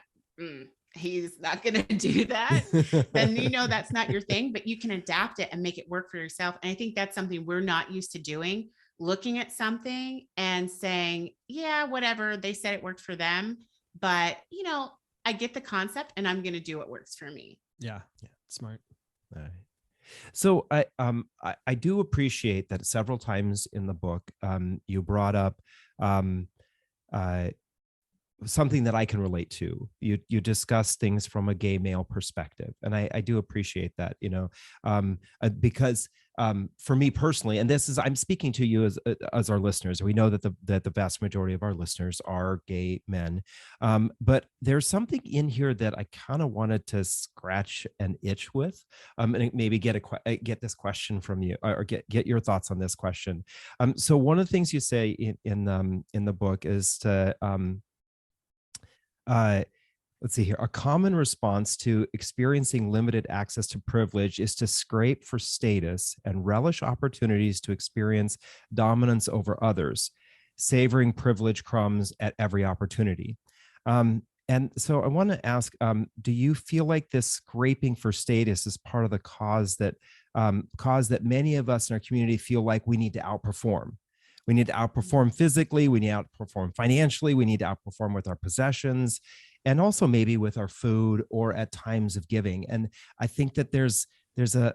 he's not going to do that, then that's not your thing, but you can adapt it and make it work for yourself. And I think that's something we're not used to doing, looking at something and saying, yeah, whatever, they said it worked for them, but I get the concept and I'm going to do what works for me. Yeah. Smart. All right. So I do appreciate that several times in the book you brought up something that I can relate to. You discuss things from a gay male perspective, and I do appreciate that, because for me personally, and this is, I'm speaking to you as our listeners. We know that the vast majority of our listeners are gay men, but there's something in here that I kind of wanted to scratch an itch with, and maybe get this question from you, or get your thoughts on this question. So one of the things you say in the book is to uh, let's see here. A common response to experiencing limited access to privilege is to scrape for status and relish opportunities to experience dominance over others, savoring privilege crumbs at every opportunity. And so I want to ask, do you feel like this scraping for status is part of the cause that many of us in our community feel like we need to outperform? We need to outperform physically, we need to outperform financially, we need to outperform with our possessions, and also maybe with our food or at times of giving. And I think that there's a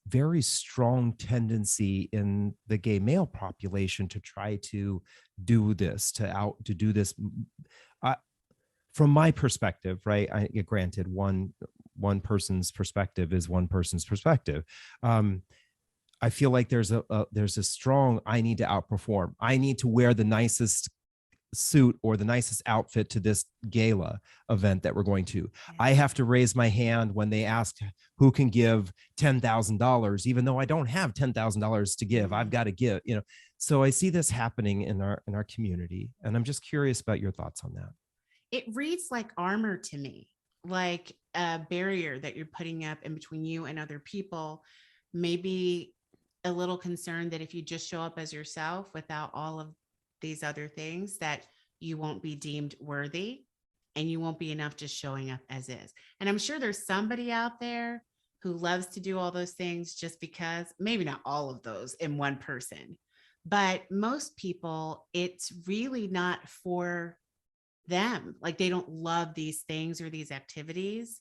very strong tendency in the gay male population to try to do this, to do this. From my perspective, right? Granted, one person's perspective is one person's perspective. I feel like there's a strong, I need to outperform. I need to wear the nicest suit or the nicest outfit to this gala event that we're going to. I have to raise my hand when they ask who can give $10,000, even though I don't have $10,000 to give. I've got to give, So I see this happening in our community, and I'm just curious about your thoughts on that. It reads like armor to me, like a barrier that you're putting up in between you and other people. Maybe a little concerned that if you just show up as yourself without all of these other things, that you won't be deemed worthy and you won't be enough just showing up as is. And I'm sure there's somebody out there who loves to do all those things just because, maybe not all of those in one person, but most people, it's really not for them. Like, they don't love these things or these activities.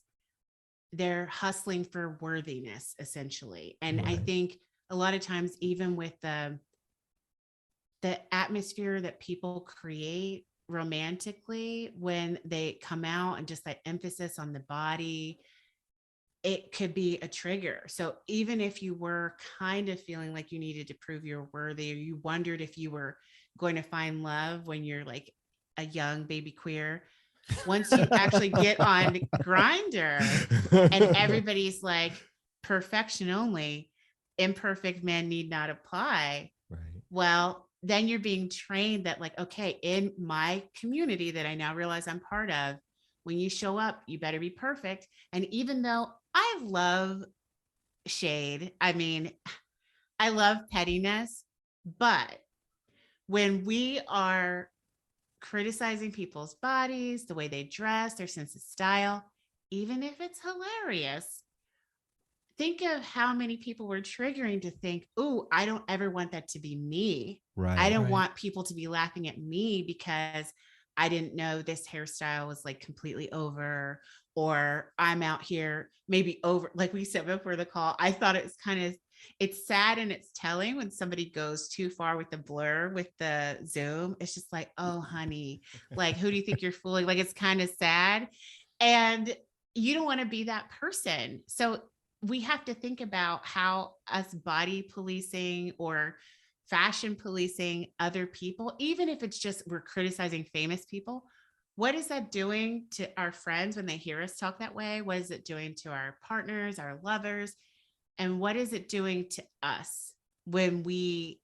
They're hustling for worthiness, essentially. And Right. I think a lot of times, even with the atmosphere that people create romantically when they come out, and just that emphasis on the body, it could be a trigger. So even if you were kind of feeling like you needed to prove you're worthy, or you wondered if you were going to find love when you're like a young baby queer, once you actually get on Grindr and everybody's like, perfection only, imperfect men need not apply. Right. Well, then you're being trained that, like, okay, in my community that I now realize I'm part of, when you show up, you better be perfect. And even though I love shade, I mean, I love pettiness, but when we are criticizing people's bodies, the way they dress, their sense of style, even if it's hilarious, think of how many people were triggering to think, oh, I don't ever want that to be me. Right. I don't want people to be laughing at me because I didn't know this hairstyle was like completely over, or I'm out here maybe over, like we said before the call. I thought it was it's sad and it's telling when somebody goes too far with the blur with the Zoom. It's just like, oh, honey, like, who do you think you're fooling? Like, it's kind of sad. And you don't want to be that person. So we have to think about how us body policing or fashion policing other people, even if it's just we're criticizing famous people, what is that doing to our friends when they hear us talk that way? What is it doing to our partners, our lovers? And what is it doing to us when we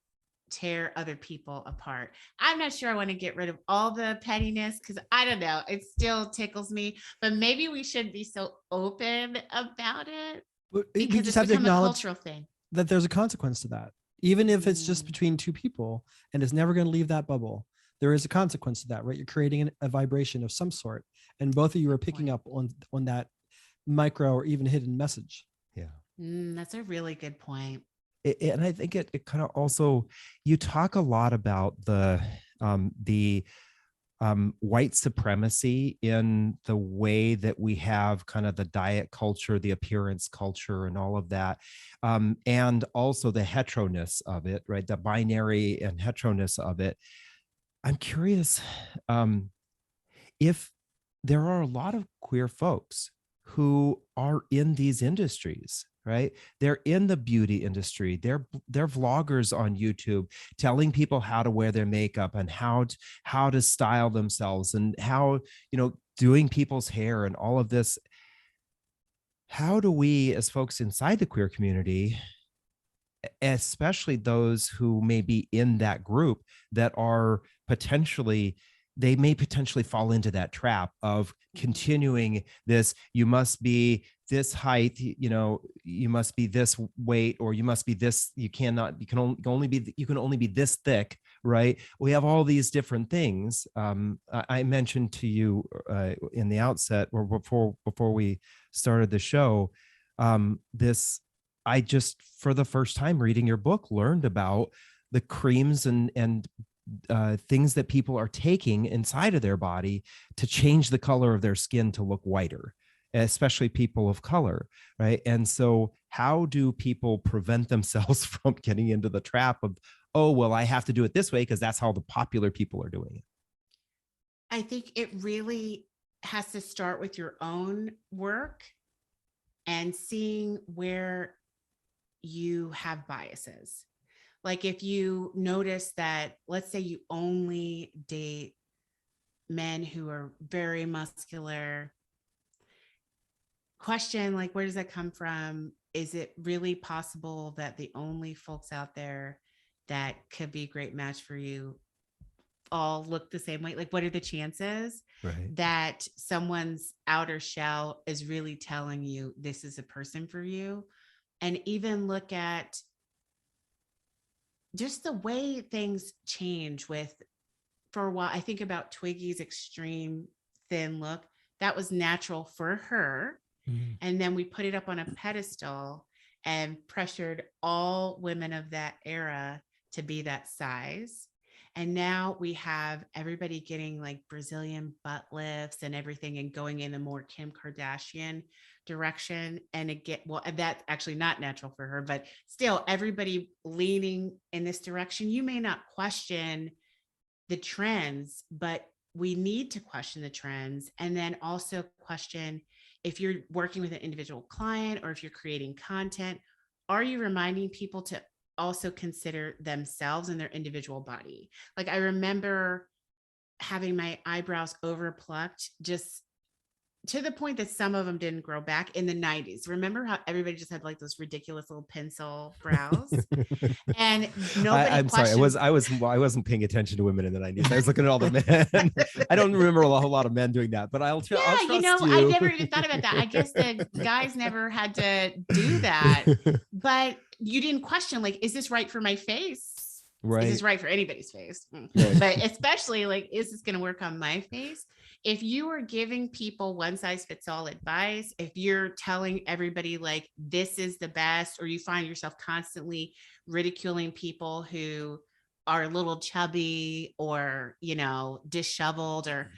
tear other people apart? I'm not sure I want to get rid of all the pettiness, because I don't know, it still tickles me, but maybe we shouldn't be so open about it, We because just it's have to become a acknowledge cultural thing. that there's a consequence to that. Even if it's just between two people and it's never going to leave that bubble, there is a consequence to that, right? You're creating a vibration of some sort, and both of you are picking up on that micro or even hidden message. Yeah. That's a really good point. And I think it kind of also, you talk a lot about the white supremacy in the way that we have kind of the diet culture, the appearance culture, and all of that. And also the heteroness of it, right? The binary and heteroness of it. I'm curious, if there are a lot of queer folks who are in these industries, right? They're in the beauty industry. They're vloggers on YouTube telling people how to wear their makeup and how to style themselves and how, doing people's hair and all of this. How do we, as folks inside the queer community, especially those who may be in that group that are they may potentially fall into that trap of continuing this, you must be this height, you must be this weight, or you must be this, you can only be this thick, right? We have all these different things. I mentioned to you in the outset, or before we started the show, I just, for the first time reading your book, learned about the creams and things that people are taking inside of their body to change the color of their skin to look whiter, especially people of color, right? And so how do people prevent themselves from getting into the trap of, oh, well, I have to do it this way because that's how the popular people are doing it? I think it really has to start with your own work and seeing where you have biases. Like if you notice that, let's say you only date men who are very muscular, question, like, where does that come from? Is it really possible that the only folks out there that could be a great match for you all look the same way? Like, what are the chances that someone's outer shell is really telling you this is a person for you? And even look at just the way things change for a while. I think about Twiggy's extreme thin look. That was natural for her. Mm-hmm. And then we put it up on a pedestal and pressured all women of that era to be that size. And now we have everybody getting like Brazilian butt lifts and everything and going in a more Kim Kardashian direction. And again, well, that's actually not natural for her, but still everybody leaning in this direction. You may not question the trends, but we need to question the trends. And then also question, if you're working with an individual client or if you're creating content, are you reminding people to also consider themselves and their individual body? Like I remember having my eyebrows overplucked, just to the point that some of them didn't grow back in the 90s. Remember how everybody just had like those ridiculous little pencil brows? And nobody I'm sorry, I wasn't paying attention to women in the 90s. I was looking at all the men. I don't remember a whole lot of men doing that, but I'll trust you. I never even thought about that. I guess the guys never had to do that, but you didn't question, like, is this right for my face? Right. Is this right for anybody's face? Right. But especially like, is this going to work on my face? If you are giving people one size fits all advice, if you're telling everybody like this is the best, or you find yourself constantly ridiculing people who are a little chubby or, disheveled, or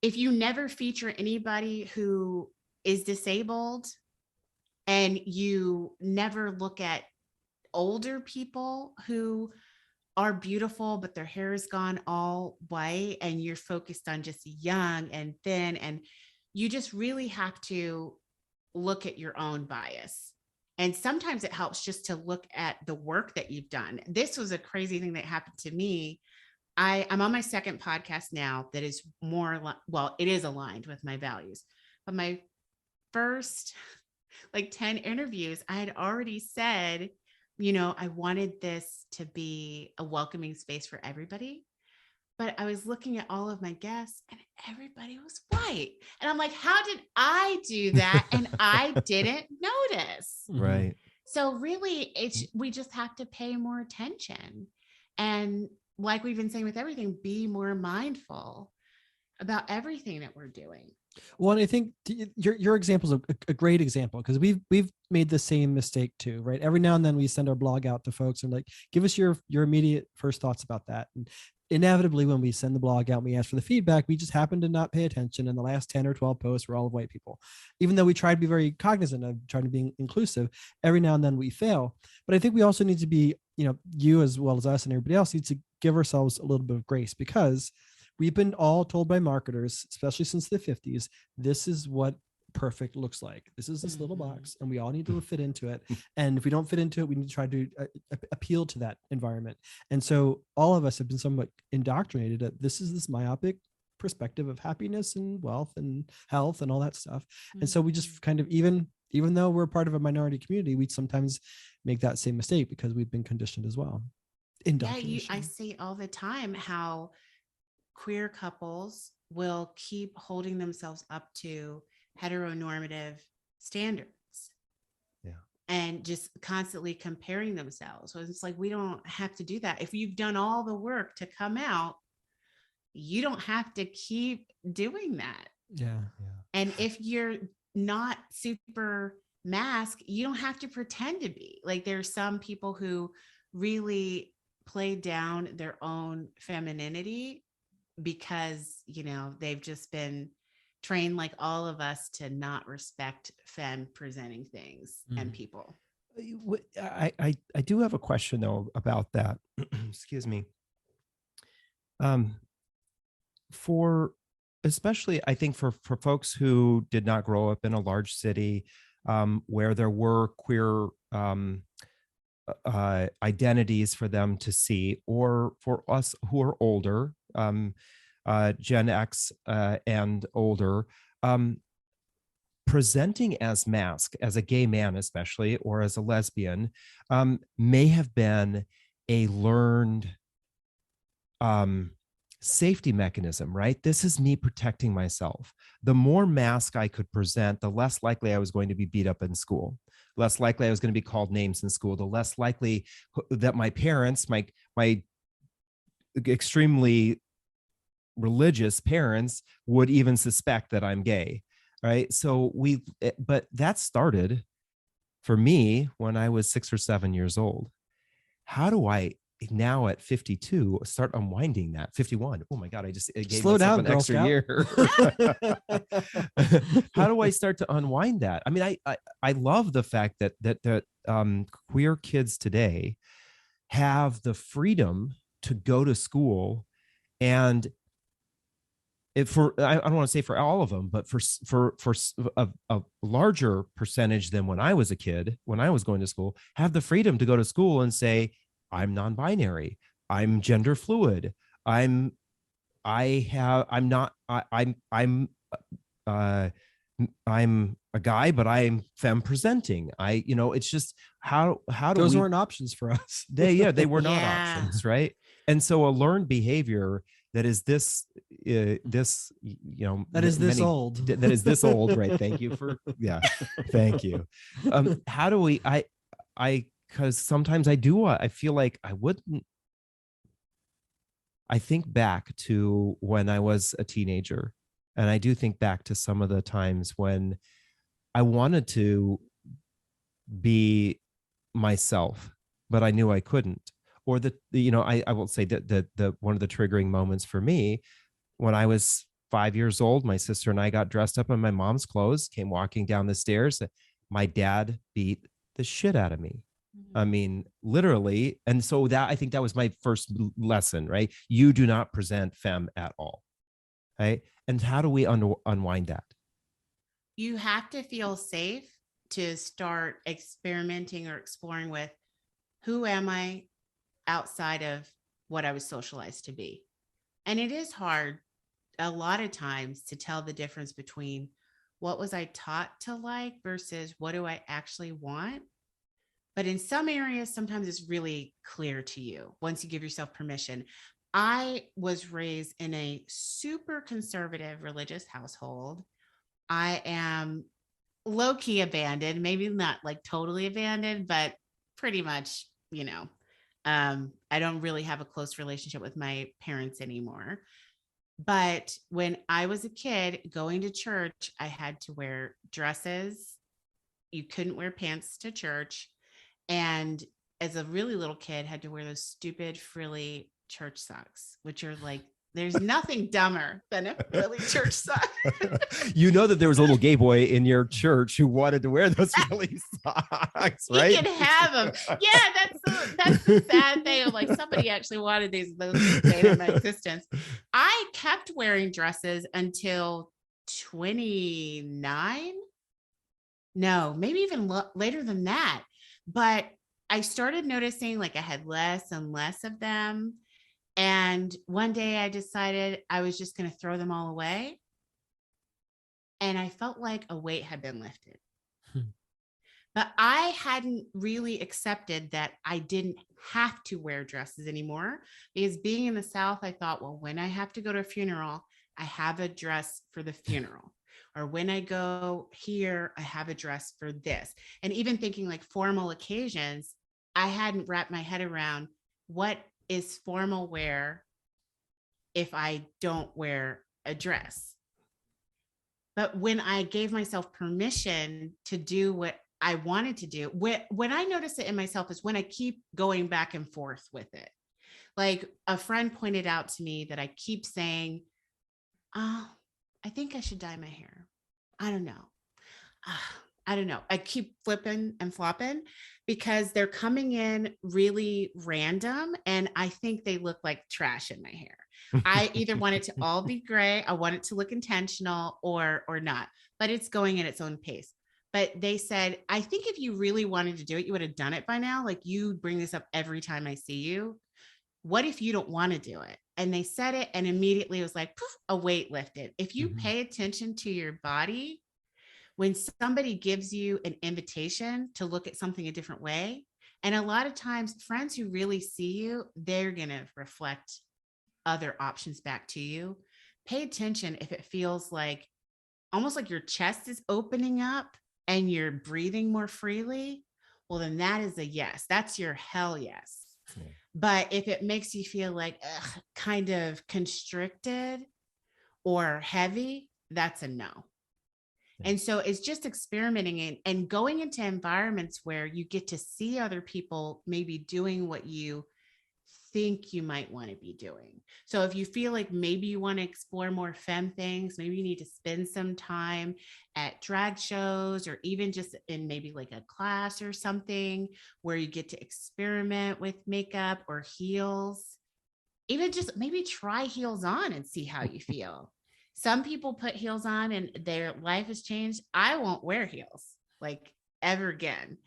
if you never feature anybody who is disabled and you never look at older people who are beautiful, but their hair is gone all white and you're focused on just young and thin, and you just really have to look at your own bias. And sometimes it helps just to look at the work that you've done. This was a crazy thing that happened to me. I'm on my second podcast now that is it is aligned with my values. But my first 10 interviews, I had already said, I wanted this to be a welcoming space for everybody. But I was looking at all of my guests and everybody was white. And I'm like, how did I do that? And I didn't notice. Right. So really, we just have to pay more attention. And like we've been saying with everything, be more mindful about everything that we're doing. Well, and I think your example is a great example, because we've made the same mistake too, right? Every now and then we send our blog out to folks and like, give us your immediate first thoughts about that. And inevitably, when we send the blog out and we ask for the feedback, we just happen to not pay attention. And the last 10 or 12 posts were all of white people. Even though we try to be very cognizant of trying to be inclusive, every now and then we fail. But I think we also need to be, you as well as us and everybody else needs to give ourselves a little bit of grace, because we've been all told by marketers, especially since the 50s, this is what perfect looks like. This is this little box, and we all need to fit into it. And if we don't fit into it, we need to try to appeal to that environment. And so all of us have been somewhat indoctrinated that this is this myopic perspective of happiness and wealth and health and all that stuff. And so we just kind of, even though we're part of a minority community, we sometimes make that same mistake because we've been conditioned as well. Yeah, I see all the time how queer couples will keep holding themselves up to heteronormative standards. Yeah. And just constantly comparing themselves. So it's like, we don't have to do that. If you've done all the work to come out, you don't have to keep doing that. Yeah. And if you're not super mask, you don't have to pretend to be. Like, there's some people who really play down their own femininity because, you know, they've just been trained, like all of us, to not respect femme presenting things and people. I do have a question though about that. Excuse me. For especially, I think for folks who did not grow up in a large city, where there were queer identities for them to see, or for us who are older, Gen X and older, presenting as masc, as a gay man especially, or as a lesbian, may have been a learned safety mechanism, right? This is me protecting myself. The more masc I could present, the less likely I was going to be beat up in school, less likely I was going to be called names in school, the less likely that my parents, my extremely religious parents, would even suspect that I'm gay, right? So but that started for me when I was 6 or 7 years old. How do I now at 52 start unwinding that? 51. Oh my God, I just gave Slow down, an Girl extra Scout. year. How do I start to unwind that? I mean, I love the fact that queer kids today have the freedom to go to school, and I don't want to say for all of them, but for a larger percentage than when I was a kid, when I was going to school, have the freedom to go to school and say, I'm non-binary, I'm gender fluid, I'm a guy, but I'm femme presenting. It's just how do those weren't options for us. They were not Yeah. options, right? And so a learned behavior that is this that is this old. That is this old, right? Thank you for thank you. How do we because sometimes I feel like I wouldn't. I think back to when I was a teenager, and I do think back to some of the times when I wanted to be myself, but I knew I couldn't. Or I will say that the one of the triggering moments for me, when I was 5 years old, my sister and I got dressed up in my mom's clothes, came walking down the stairs. My dad beat the shit out of me. I mean, literally. And so I think that was my first lesson, right? You do not present femme at all, right? And how do we unwind that? You have to feel safe to start experimenting or exploring with, who am I outside of what I was socialized to be? And it is hard a lot of times to tell the difference between what was I taught to like versus what do I actually want. But in some areas, sometimes it's really clear to you once you give yourself permission. I was raised in a super conservative religious household. I am low-key abandoned, maybe not like totally abandoned, but pretty much, I don't really have a close relationship with my parents anymore. But when I was a kid going to church, I had to wear dresses. You couldn't wear pants to church. And as a really little kid, had to wear those stupid frilly church socks, which are like There's nothing dumber than a frilly church sock. You know that there was a little gay boy in your church who wanted to wear those frilly socks, right? You can have them. Yeah, that's the sad thing. I'm like, somebody actually wanted those days in my existence. I kept wearing dresses until 29. No, maybe even later than that. But I started noticing like I had less and less of them. And one day I decided I was just going to throw them all away. And I felt like a weight had been lifted. But I hadn't really accepted that I didn't have to wear dresses anymore, because being in the South, I thought, well, when I have to go to a funeral, I have a dress for the funeral. Or when I go here, I have a dress for this. And even thinking like formal occasions, I hadn't wrapped my head around what is formal wear if I don't wear a dress. But when I gave myself permission to do what I wanted to do, when I notice it in myself is when I keep going back and forth with it. Like a friend pointed out to me that I keep saying, oh, I think I should dye my hair. I don't know. I don't know. I keep flipping and flopping because they're coming in really random. And I think they look like trash in my hair. I either want it to all be gray. I want it to look intentional or not, but it's going at its own pace. But they said, I think if you really wanted to do it, you would have done it by now. Like you bring this up every time I see you. What if you don't want to do it? And they said it and immediately it was like, poof, a weight lifted. If you pay attention to your body, when somebody gives you an invitation to look at something a different way, and a lot of times friends who really see you, they're going to reflect other options back to you. Pay attention if it feels like almost like your chest is opening up and you're breathing more freely. Well, then that is a yes. That's your hell yes. Yeah. But if it makes you feel like kind of constricted or heavy, that's a no. And so it's just experimenting and going into environments where you get to see other people maybe doing what you think you might want to be doing. So if you feel like maybe you want to explore more femme things, maybe you need to spend some time at drag shows or even just in maybe like a class or something where you get to experiment with makeup or heels, even just maybe try heels on and see how you feel. Some people put heels on and their life has changed. I won't wear heels like ever again.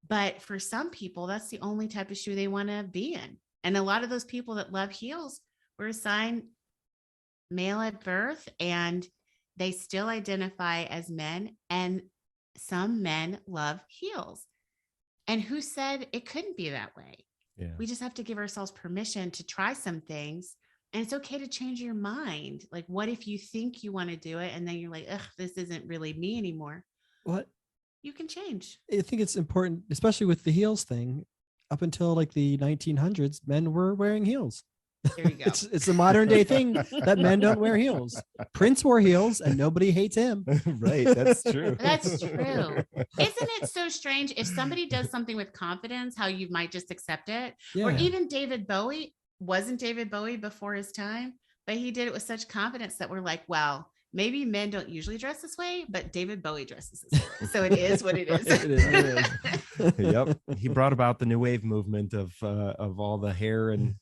But for some people, that's the only type of shoe they want to be in. And a lot of those people that love heels were assigned male at birth and they still identify as men. And some men love heels. And who said it couldn't be that way? Yeah. We just have to give ourselves permission to try some things. And it's okay to change your mind. Like, what if you think you want to do it and then you're like, ugh, this isn't really me anymore? What? You can change. I think it's important, especially with the heels thing. Up until like the 1900s, men were wearing heels. There you go. It's a modern day thing that men don't wear heels. Prince wore heels and nobody hates him. Right. That's true. That's true. Isn't it so strange if somebody does something with confidence, how you might just accept it? Yeah. Or even David Bowie. Wasn't David Bowie before his time, but he did it with such confidence that we're like, well, maybe men don't usually dress this way, but David Bowie dresses this way. So it is what it is. It is. Yep. He brought about the new wave movement of all the hair and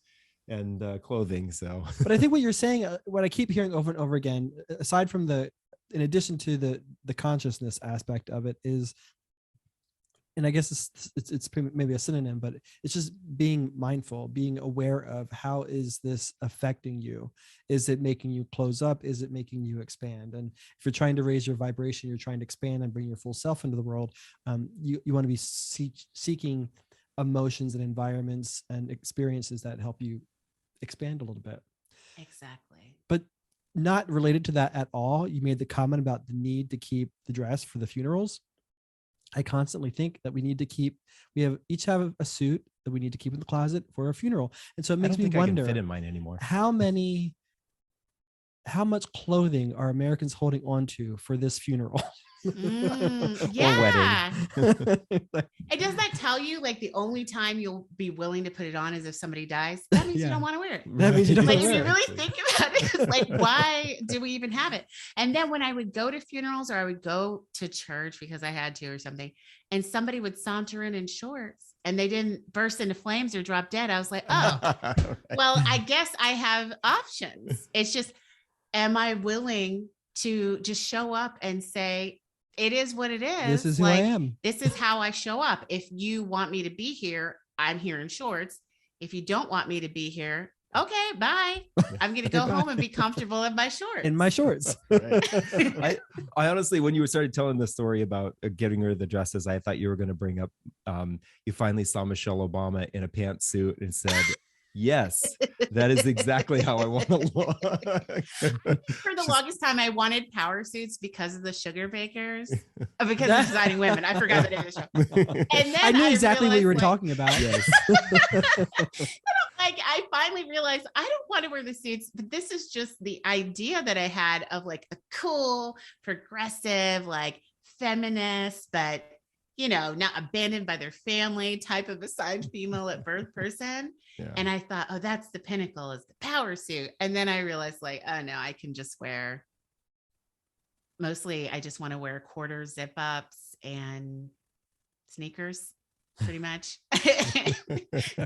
clothing. So, but I think what you're saying, what I keep hearing over and over again, aside from in addition to the consciousness aspect of it is, and I guess it's maybe a synonym, but it's just being mindful, being aware of how is this affecting you? Is it making you close up? Is it making you expand? And if you're trying to raise your vibration, you're trying to expand and bring your full self into the world. You want to be seeking emotions and environments and experiences that help you expand a little bit. Exactly. But not related to that at all. You made the comment about the need to keep the dress for the funerals. I constantly think that we each have a suit that we need to keep in the closet for a funeral. And so it makes me wonder, I can fit in mine anymore. How much clothing are Americans holding on to for this funeral? Yeah. wedding. And does that tell you like the only time you'll be willing to put it on is if somebody dies? That means you don't want to wear it. That means you don't Like wanna if wear you it. really think about it, it's like, why do we even have it? And then when I would go to funerals or I would go to church because I had to or something, and somebody would saunter in shorts and they didn't burst into flames or drop dead, I was like, oh, well, I guess I have options. It's just, am I willing to just show up and say, it is what it is. This is who I am. This is how I show up. If you want me to be here, I'm here in shorts. If you don't want me to be here, okay, bye. I'm going to go home and be comfortable in my shorts. In my shorts. I honestly, when you started telling the story about getting rid of the dresses, I thought you were going to bring up, you finally saw Michelle Obama in a pantsuit and said, yes, that is exactly how I want to look. For the longest time, I wanted power suits because of the sugar bakers, because of designing women. I forgot the name of the show. And then I knew exactly what you were realized, talking about. Yes. like I finally realized I don't want to wear the suits, but this is just the idea that I had of like a cool, progressive, like feminist, but not abandoned by their family type of assigned female at birth person. Yeah. And I thought, oh, that's the pinnacle, is the power suit. And then I realized like, oh no, I can just wear, mostly I just want to wear quarter zip ups and sneakers pretty much.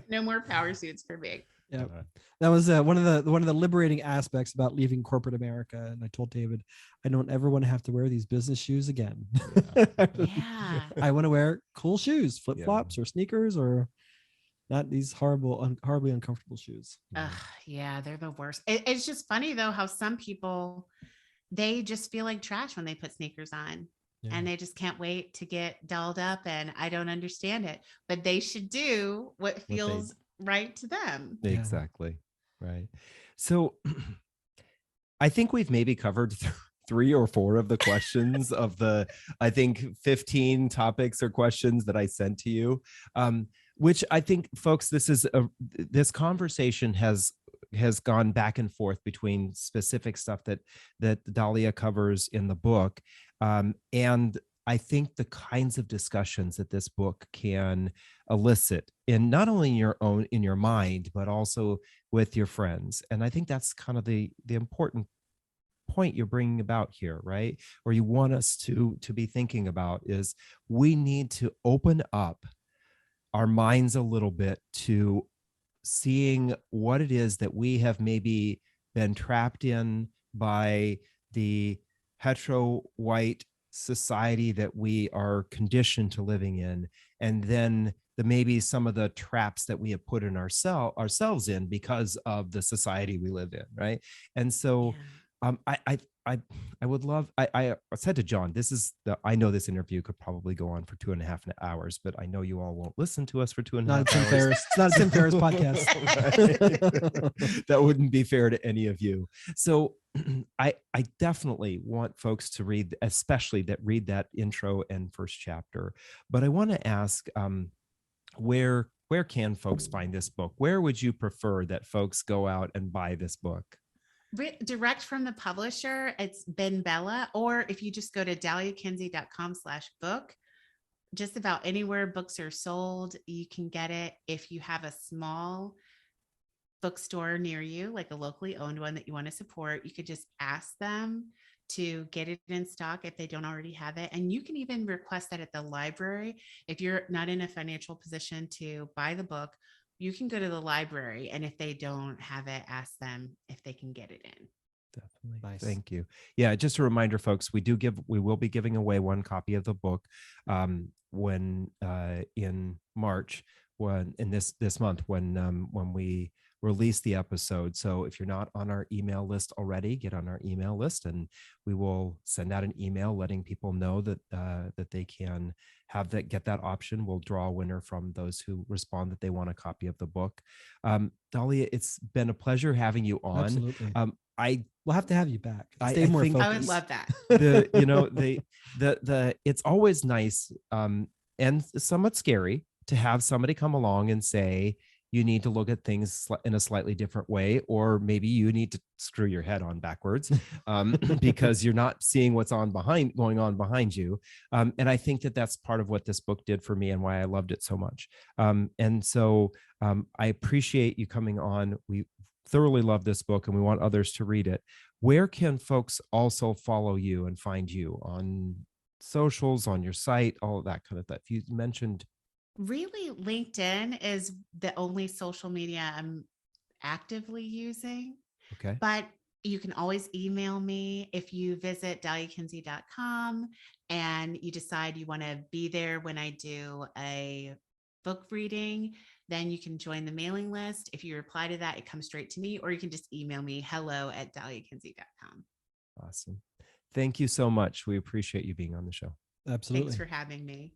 No more power suits for me. Yeah, that was one of the liberating aspects about leaving corporate America. And I told David, I don't ever want to have to wear these business shoes again. Yeah. I want to wear cool shoes, flip flops or sneakers, or not these horribly uncomfortable shoes. Yeah, they're the worst. It's just funny though how some people, they just feel like trash when they put sneakers on. And they just can't wait to get dolled up, and I don't understand it, but they should do what feels right to them. Exactly. Right. So I think we've maybe covered 3 or 4 of the questions of the, I think 15 topics or questions that I sent to you, which I think, folks, this conversation has gone back and forth between specific stuff that Dahlia covers in the book. And I think the kinds of discussions that this book can elicit, in not only in your mind, but also with your friends. And I think that's kind of the important point you're bringing about here, right? Or you want us to be thinking about, is we need to open up our minds a little bit to seeing what it is that we have maybe been trapped in by the hetero white society that we are conditioned to living in, and then maybe some of the traps that we have put in ourselves in because of the society we live in, right? And so I would love, I said to John, I know this interview could probably go on for 2.5 hours, but I know you all won't listen to us for 2.5 hours. It's not a Tim Ferriss podcast. That wouldn't be fair to any of you. So I definitely want folks to read, especially read that intro and first chapter. But I want to ask, where can folks find this book? Where would you prefer that folks go out and buy this book? Direct from the publisher, it's Ben Bella, or if you just go to daliakinsey.com/book, just about anywhere books are sold, you can get it. If you have a small bookstore near you, like a locally owned one that you want to support, you could just ask them to get it in stock if they don't already have it. And you can even request that at the library. If you're not in a financial position to buy the book, you can go to the library, and if they don't have it, ask them if they can get it in. Definitely. Nice. Thank you. Yeah, just a reminder, folks, we will be giving away one copy of the book when in March, this month when we release the episode. So if you're not on our email list already, get on our email list, and we will send out an email letting people know that they can get that option. We'll draw a winner from those who respond that they want a copy of the book. Dahlia, it's been a pleasure having you on. Absolutely. We'll have to have you back. Stay more focused. I would love that. It's always nice and somewhat scary to have somebody come along and say, you need to look at things in a slightly different way, or maybe you need to screw your head on backwards because you're not seeing what's going on behind you. And I think that that's part of what this book did for me and why I loved it so much. And so I appreciate you coming on. We thoroughly love this book and we want others to read it. Where can folks also follow you and find you on socials, on your site, all of that kind of stuff? You mentioned. Really, LinkedIn is the only social media I'm actively using, Okay. but you can always email me if you visit daliakinsey.com and you decide you want to be there when I do a book reading. Then you can join the mailing list. If you reply to that, it comes straight to me, or you can just email me hello@daliakinsey.com. Awesome. Thank you so much. We appreciate you being on the show. Absolutely. Thanks for having me.